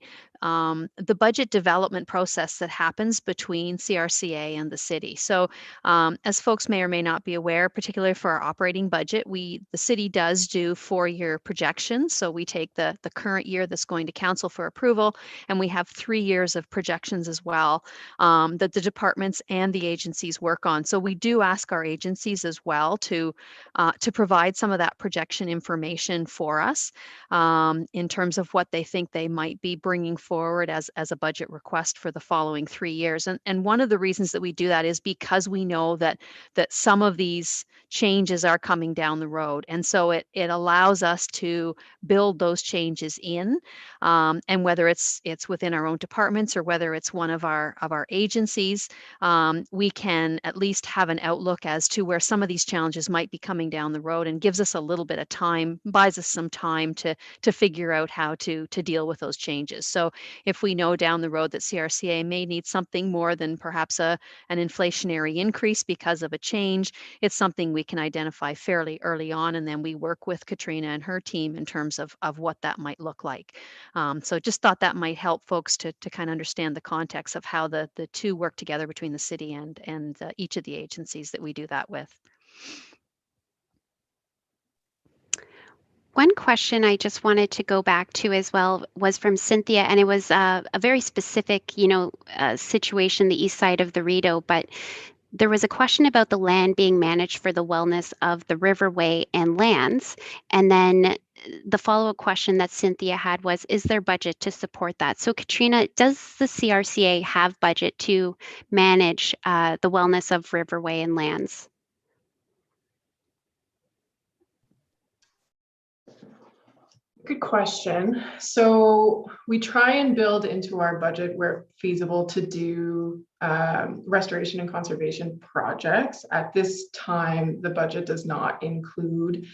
budget development process that happens between CRCA and the city. So as folks may or may not be aware, particularly for our operating budget, the city does do 4-year projections. So we take the current year that's going to council for approval, and we have 3 years of projections as well that the departments and the agencies work on. So we do ask our agencies as well to provide some of that projection information for us in terms of what they think they might be bringing forward as a budget request for the following 3 years. And one of the reasons that we do that is because we know that some of these changes are coming down the road. And so it allows us to build those changes in, and whether it's within our own departments or whether it's one of our agencies, we can at least have an outlook as to where some of these challenges might be coming down the road, and gives us a little bit of time, buys us some time to figure out how to deal with those changes. So if we know down the road that CRCA may need something more than perhaps an inflationary increase because of a change, it's something we can identify fairly early on, and then we work with Katrina and her team in terms of what that might look like. So just thought that might help folks to kind of understand the context of how the two work together between the city and each of the agencies that we do that with. One question I just wanted to go back to as well was from Cynthia, and it was a very specific, situation, the east side of the Rideau, but there was a question about the land being managed for the wellness of the Riverway and lands. And then the follow-up question that Cynthia had was, is there budget to support that? So Katrina, does the CRCA have budget to manage the wellness of Riverway and lands? Good question. So we try and build into our budget where feasible to do restoration and conservation projects. At this time, the budget does not include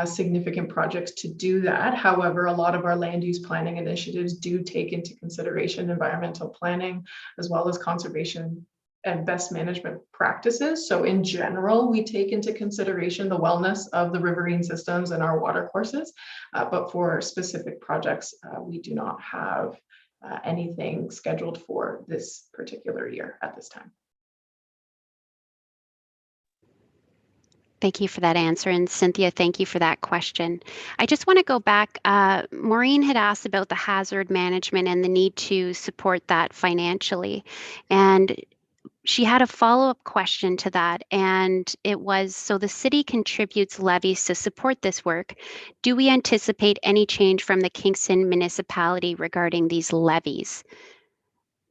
significant projects to do that. However, a lot of our land use planning initiatives do take into consideration environmental planning as well as conservation and best management practices. So in general, we take into consideration the wellness of the riverine systems and our water courses, but for specific projects, we do not have anything scheduled for this particular year at this time. Thank you for that answer. And Cynthia, thank you for that question. I just want to go back. Maureen had asked about the hazard management and the need to support that financially. And she had a follow-up question to that, and it was, so the city contributes levies to support this work. Do we anticipate any change from the Kingston municipality regarding these levies?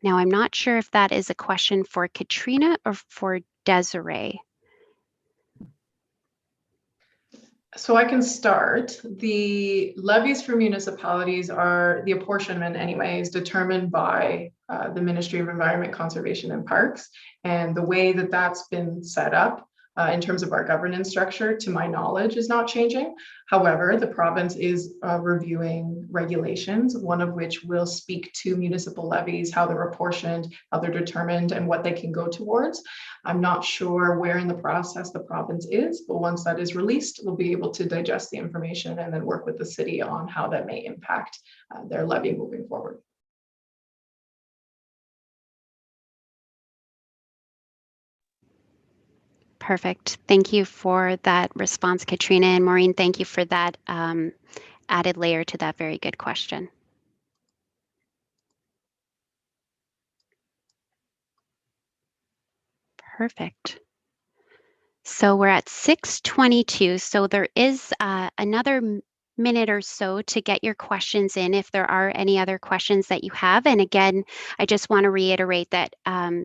Now, I'm not sure if that is a question for Katrina or for Desiree. So I can start. The levies for municipalities are, the apportionment anyway, is determined by the Ministry of Environment, Conservation and Parks. And the way that that's been set up in terms of our governance structure, to my knowledge, is not changing. However, the province is reviewing regulations, one of which will speak to municipal levies, how they're apportioned, how they're determined, and what they can go towards. I'm not sure where in the process the province is, but once that is released, we'll be able to digest the information and then work with the city on how that may impact their levy moving forward. Perfect. Thank you for that response, Katrina. And Maureen, thank you for that added layer to that very good question. Perfect. So we're at 6:22. So there is another minute or so to get your questions in if there are any other questions that you have. And again, I just want to reiterate that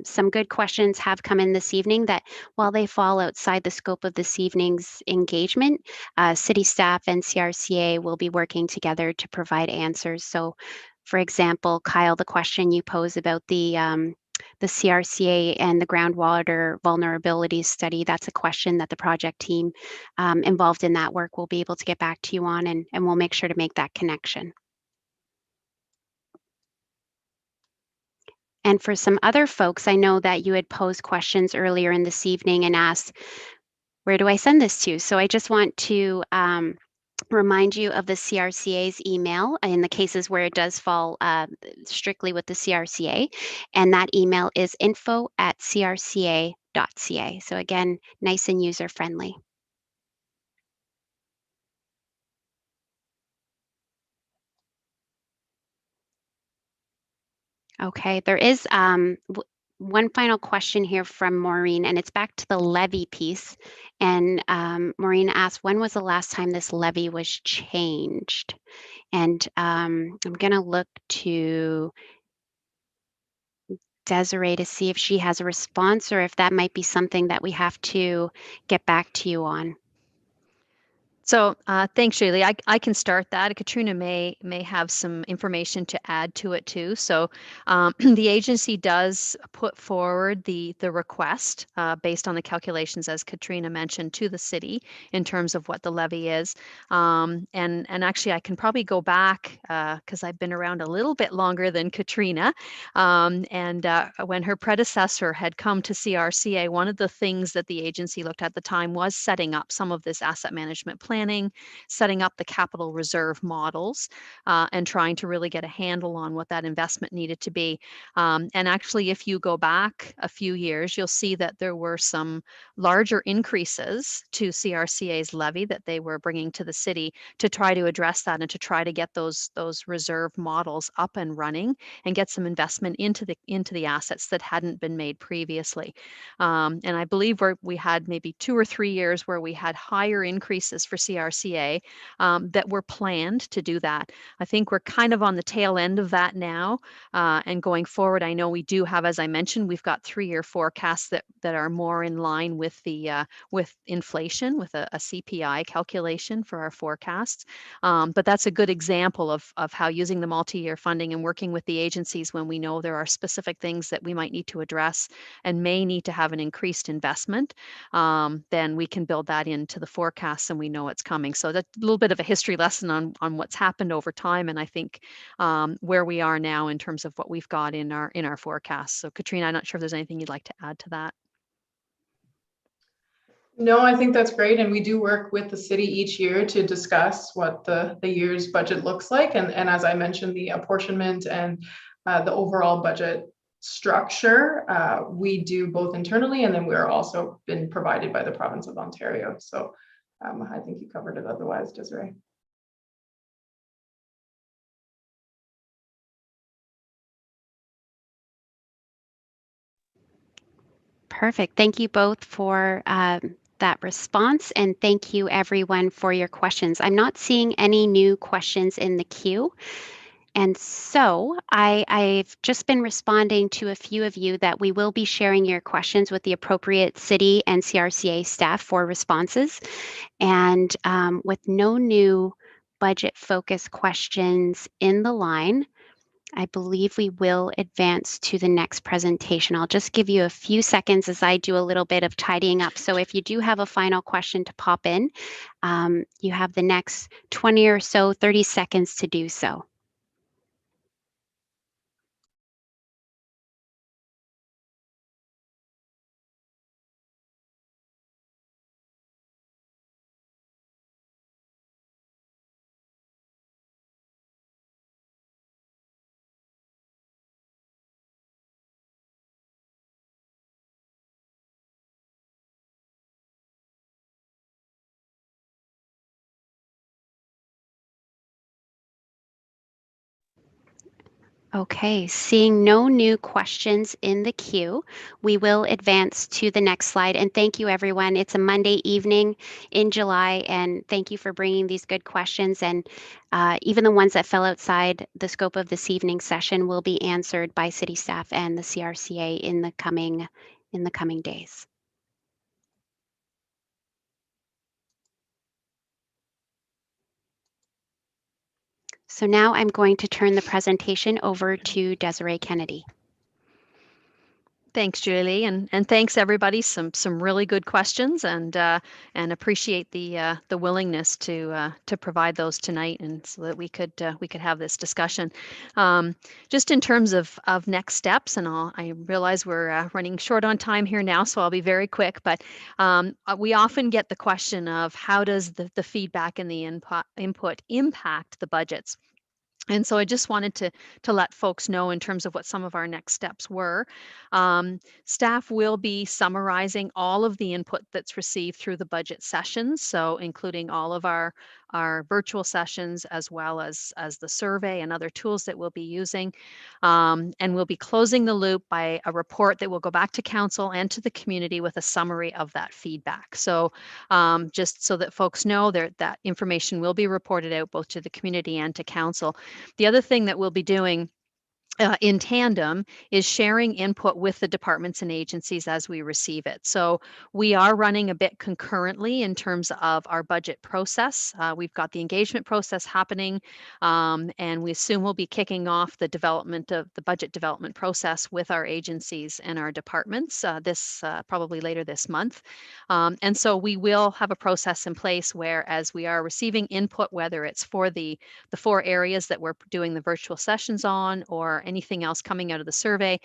some good questions have come in this evening that while they fall outside the scope of this evening's engagement, city staff and CRCA will be working together to provide answers. So for example, Kyle, the question you pose about the CRCA and the groundwater vulnerability study, that's a question that the project team involved in that work will be able to get back to you on, and we'll make sure to make that connection. And for some other folks, I know that you had posed questions earlier in this evening and asked, where do I send this to? So I just want to remind you of the CRCA's email in the cases where it does fall strictly with the CRCA. And that email is info@crca.ca. So again, nice and user-friendly. Okay, there is one final question here from Maureen, and it's back to the levy piece. And Maureen asked, when was the last time this levy was changed? And I'm going to look to Desiree to see if she has a response or if that might be something that we have to get back to you on. So thanks, Shaylee. I can start that. Katrina may have some information to add to it too. So the agency does put forward the request based on the calculations, as Katrina mentioned, to the city in terms of what the levy is. And actually, I can probably go back because I've been around a little bit longer than Katrina. When her predecessor had come to CRCA, one of the things that the agency looked at the time was setting up some of this asset management planning, setting up the capital reserve models, and trying to really get a handle on what that investment needed to be. And actually, if you go back a few years, you'll see that there were some larger increases to CRCA's levy that they were bringing to the city to try to address that and to try to get those reserve models up and running and get some investment into the assets that hadn't been made previously. And I believe we had maybe 2 or 3 years where we had higher increases for CRCA that were planned to do that. I think we're kind of on the tail end of that now. And going forward, I know we do have, as I mentioned, we've got 3-year forecasts that are more in line with with inflation, with a CPI calculation for our forecasts. But that's a good example of how using the multi-year funding and working with the agencies when we know there are specific things that we might need to address and may need to have an increased investment, then we can build that into the forecasts and we know what's coming. So that's a little bit of a history lesson on what's happened over time, and I think where we are now in terms of what we've got in our forecast. So Katrina, I'm not sure if there's anything you'd like to add to that. No, I think that's great. And we do work with the city each year to discuss what the year's budget looks like. And as I mentioned, the apportionment and the overall budget structure, we do both internally, and then we're also been provided by the province of Ontario. So I think you covered it otherwise, Desiree. Perfect. Thank you both for that response, and thank you everyone for your questions. I'm not seeing any new questions in the queue. And so I've just been responding to a few of you that we will be sharing your questions with the appropriate city and CRCA staff for responses. And with no new budget focused questions in the line, I believe we will advance to the next presentation. I'll just give you a few seconds as I do a little bit of tidying up. So if you do have a final question to pop in, you have the next 20 or so, 30 seconds to do so. Okay, seeing no new questions in the queue, we will advance to the next slide. And thank you, everyone. It's a Monday evening in July, and thank you for bringing these good questions. And even the ones that fell outside the scope of this evening's session will be answered by city staff and the CRCA in the coming days. So now I'm going to turn the presentation over to Desiree Kennedy. Thanks, Julie, and thanks everybody. Some really good questions, and appreciate the willingness to provide those tonight, and so that we could have this discussion. Just in terms of next steps, and I realize we're running short on time here now, so I'll be very quick. But we often get the question of how does the feedback and the input impact the budgets. And so I just wanted to let folks know in terms of what some of our next steps were. Staff will be summarizing all of the input that's received through the budget sessions, so including all of our virtual sessions, as well as the survey and other tools that we'll be using. And we'll be closing the loop by a report that will go back to council and to the community with a summary of that feedback. So just so that folks know, that information will be reported out both to the community and to council. The other thing that we'll be doing in tandem is sharing input with the departments and agencies as we receive it. So we are running a bit concurrently in terms of our budget process. We've got the engagement process happening, and we assume we'll be kicking off the development of the budget development process with our agencies and our departments probably later this month. And so we will have a process in place where, as we are receiving input, whether it's for the 4 areas that we're doing the virtual sessions on, or anything else coming out of the survey,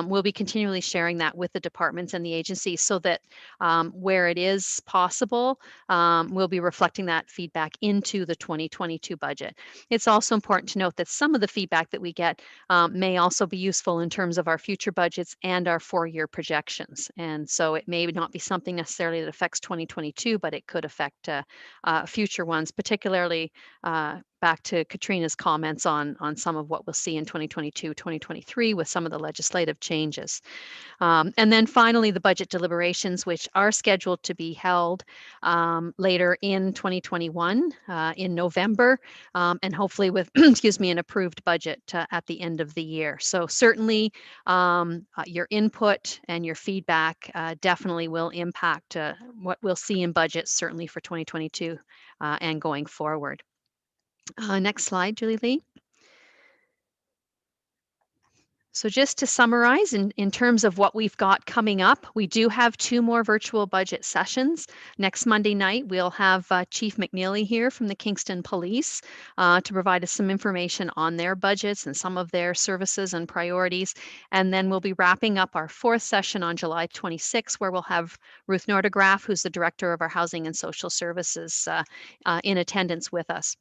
we'll be continually sharing that with the departments and the agencies, so that where it is possible, we'll be reflecting that feedback into the 2022 budget. It's also important to note that some of the feedback that we get may also be useful in terms of our future budgets and our 4-year projections. And so it may not be something necessarily that affects 2022, but it could affect future ones, particularly back to Katrina's comments on some of what we'll see in 2022, 2023 with some of the legislative changes. And then finally, the budget deliberations, which are scheduled to be held later in 2021 in November, and hopefully with, excuse me, an approved budget at the end of the year. So certainly your input and your feedback definitely will impact what we'll see in budgets, certainly for 2022 and going forward. Next slide, Julie Lee. So just to summarize, in terms of what we've got coming up, we do have 2 more virtual budget sessions. Next Monday night, we'll have Chief McNeely here from the Kingston Police to provide us some information on their budgets and some of their services and priorities. And then we'll be wrapping up our 4th session on July 26th, where we'll have Ruth Nordegraff, who's the Director of our Housing and Social Services, in attendance with us.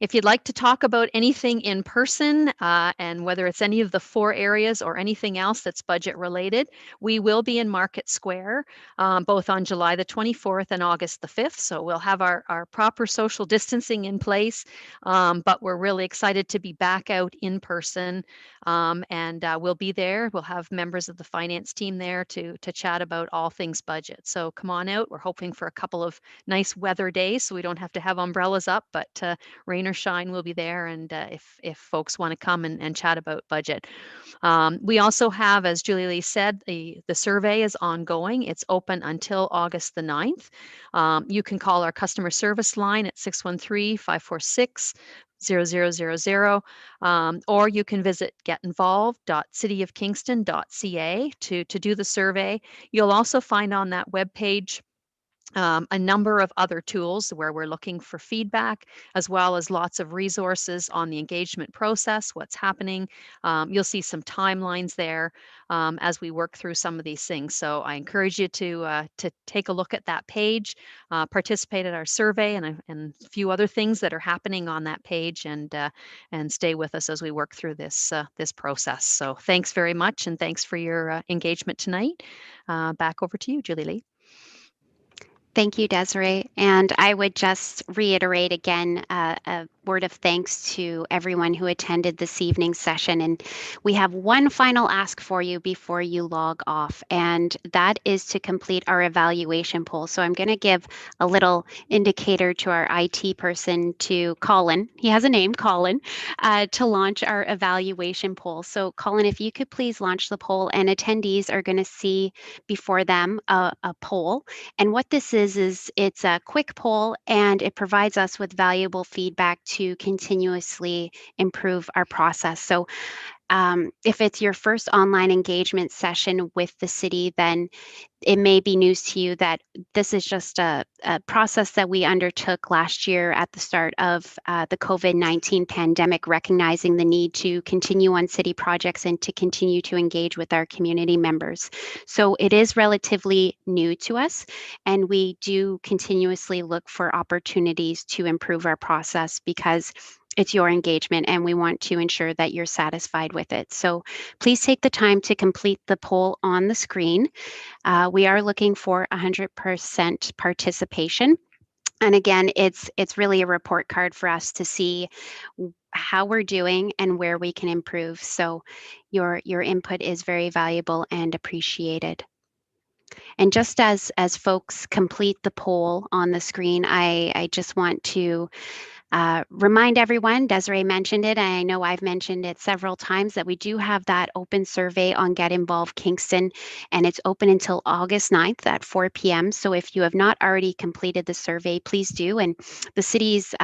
If you'd like to talk about anything in person, and whether it's any of the 4 areas or anything else that's budget related, we will be in Market Square, both on July the 24th and August the 5th. So we'll have our proper social distancing in place, but we're really excited to be back out in person. And we'll be there. We'll have members of the finance team there to chat about all things budget. So come on out. We're hoping for a couple of nice weather days, so we don't have to have umbrellas up, but rain or shine, we'll be there. And if folks want to come and chat about budget. We also have, as Julie Lee said, the survey is ongoing. It's open until August the 9th. You can call our customer service line at 613-546-0000, or you can visit getinvolved.cityofkingston.ca to do the survey. You'll also find on that webpage a number of other tools where we're looking for feedback, as well as lots of resources on the engagement process, what's happening. You'll see some timelines there as we work through some of these things. So I encourage you to take a look at that page, participate in our survey, and a few other things that are happening on that page, and stay with us as we work through this process. So thanks very much, and thanks for your engagement tonight. Back over to you, Julie Lee. Thank you, Desiree. And I would just reiterate again a word of thanks to everyone who attended this evening's session. And we have one final ask for you before you log off, and that is to complete our evaluation poll. So I'm going to give a little indicator to our IT person, to Colin. He has a name, Colin, to launch our evaluation poll. So Colin, if you could please launch the poll, and attendees are going to see before them a poll. And what this is it's a quick poll, and it provides us with valuable feedback to continuously improve our process. So if it's your first online engagement session with the city, then it may be news to you that this is just a process that we undertook last year at the start of the COVID-19 pandemic, recognizing the need to continue on city projects and to continue to engage with our community members. So it is relatively new to us, and we do continuously look for opportunities to improve our process, because it's your engagement and we want to ensure that you're satisfied with it. So please take the time to complete the poll on the screen. We are looking for 100% participation. And again, it's really a report card for us to see how we're doing and where we can improve. So your input is very valuable and appreciated. And just as folks complete the poll on the screen, I just want to remind everyone, Desiree mentioned it, and I know I've mentioned it several times, that we do have that open survey on Get Involved Kingston, and it's open until August 9th at 4 p.m. So if you have not already completed the survey, please do. And the city's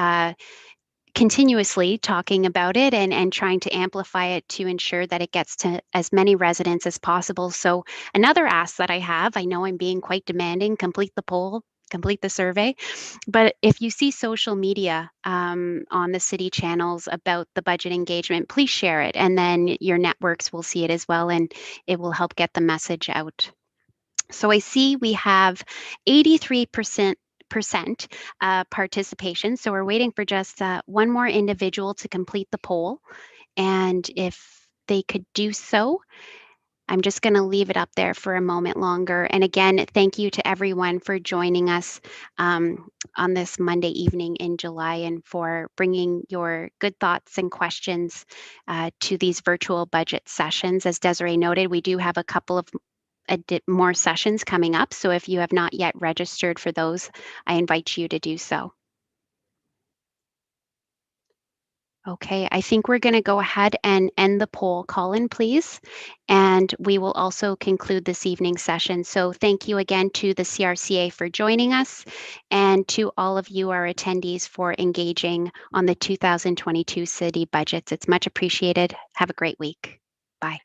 continuously talking about it and trying to amplify it to ensure that it gets to as many residents as possible. So another ask that I have, I know I'm being quite demanding: complete the poll, complete the survey. But if you see social media on the city channels about the budget engagement, please share it, and then your networks will see it as well, and it will help get the message out. So I see we have 83% participation. So we're waiting for just one more individual to complete the poll. And if they could do so, I'm just going to leave it up there for a moment longer. And again, thank you to everyone for joining us on this Monday evening in July, and for bringing your good thoughts and questions to these virtual budget sessions. As Desiree noted, we do have a couple of more sessions coming up. So if you have not yet registered for those, I invite you to do so. Okay, I think we're going to go ahead and end the poll. Colin, please. And we will also conclude this evening's session. So thank you again to the CRCA for joining us and to all of you, our attendees, for engaging on the 2022 city budgets. It's much appreciated. Have a great week. Bye.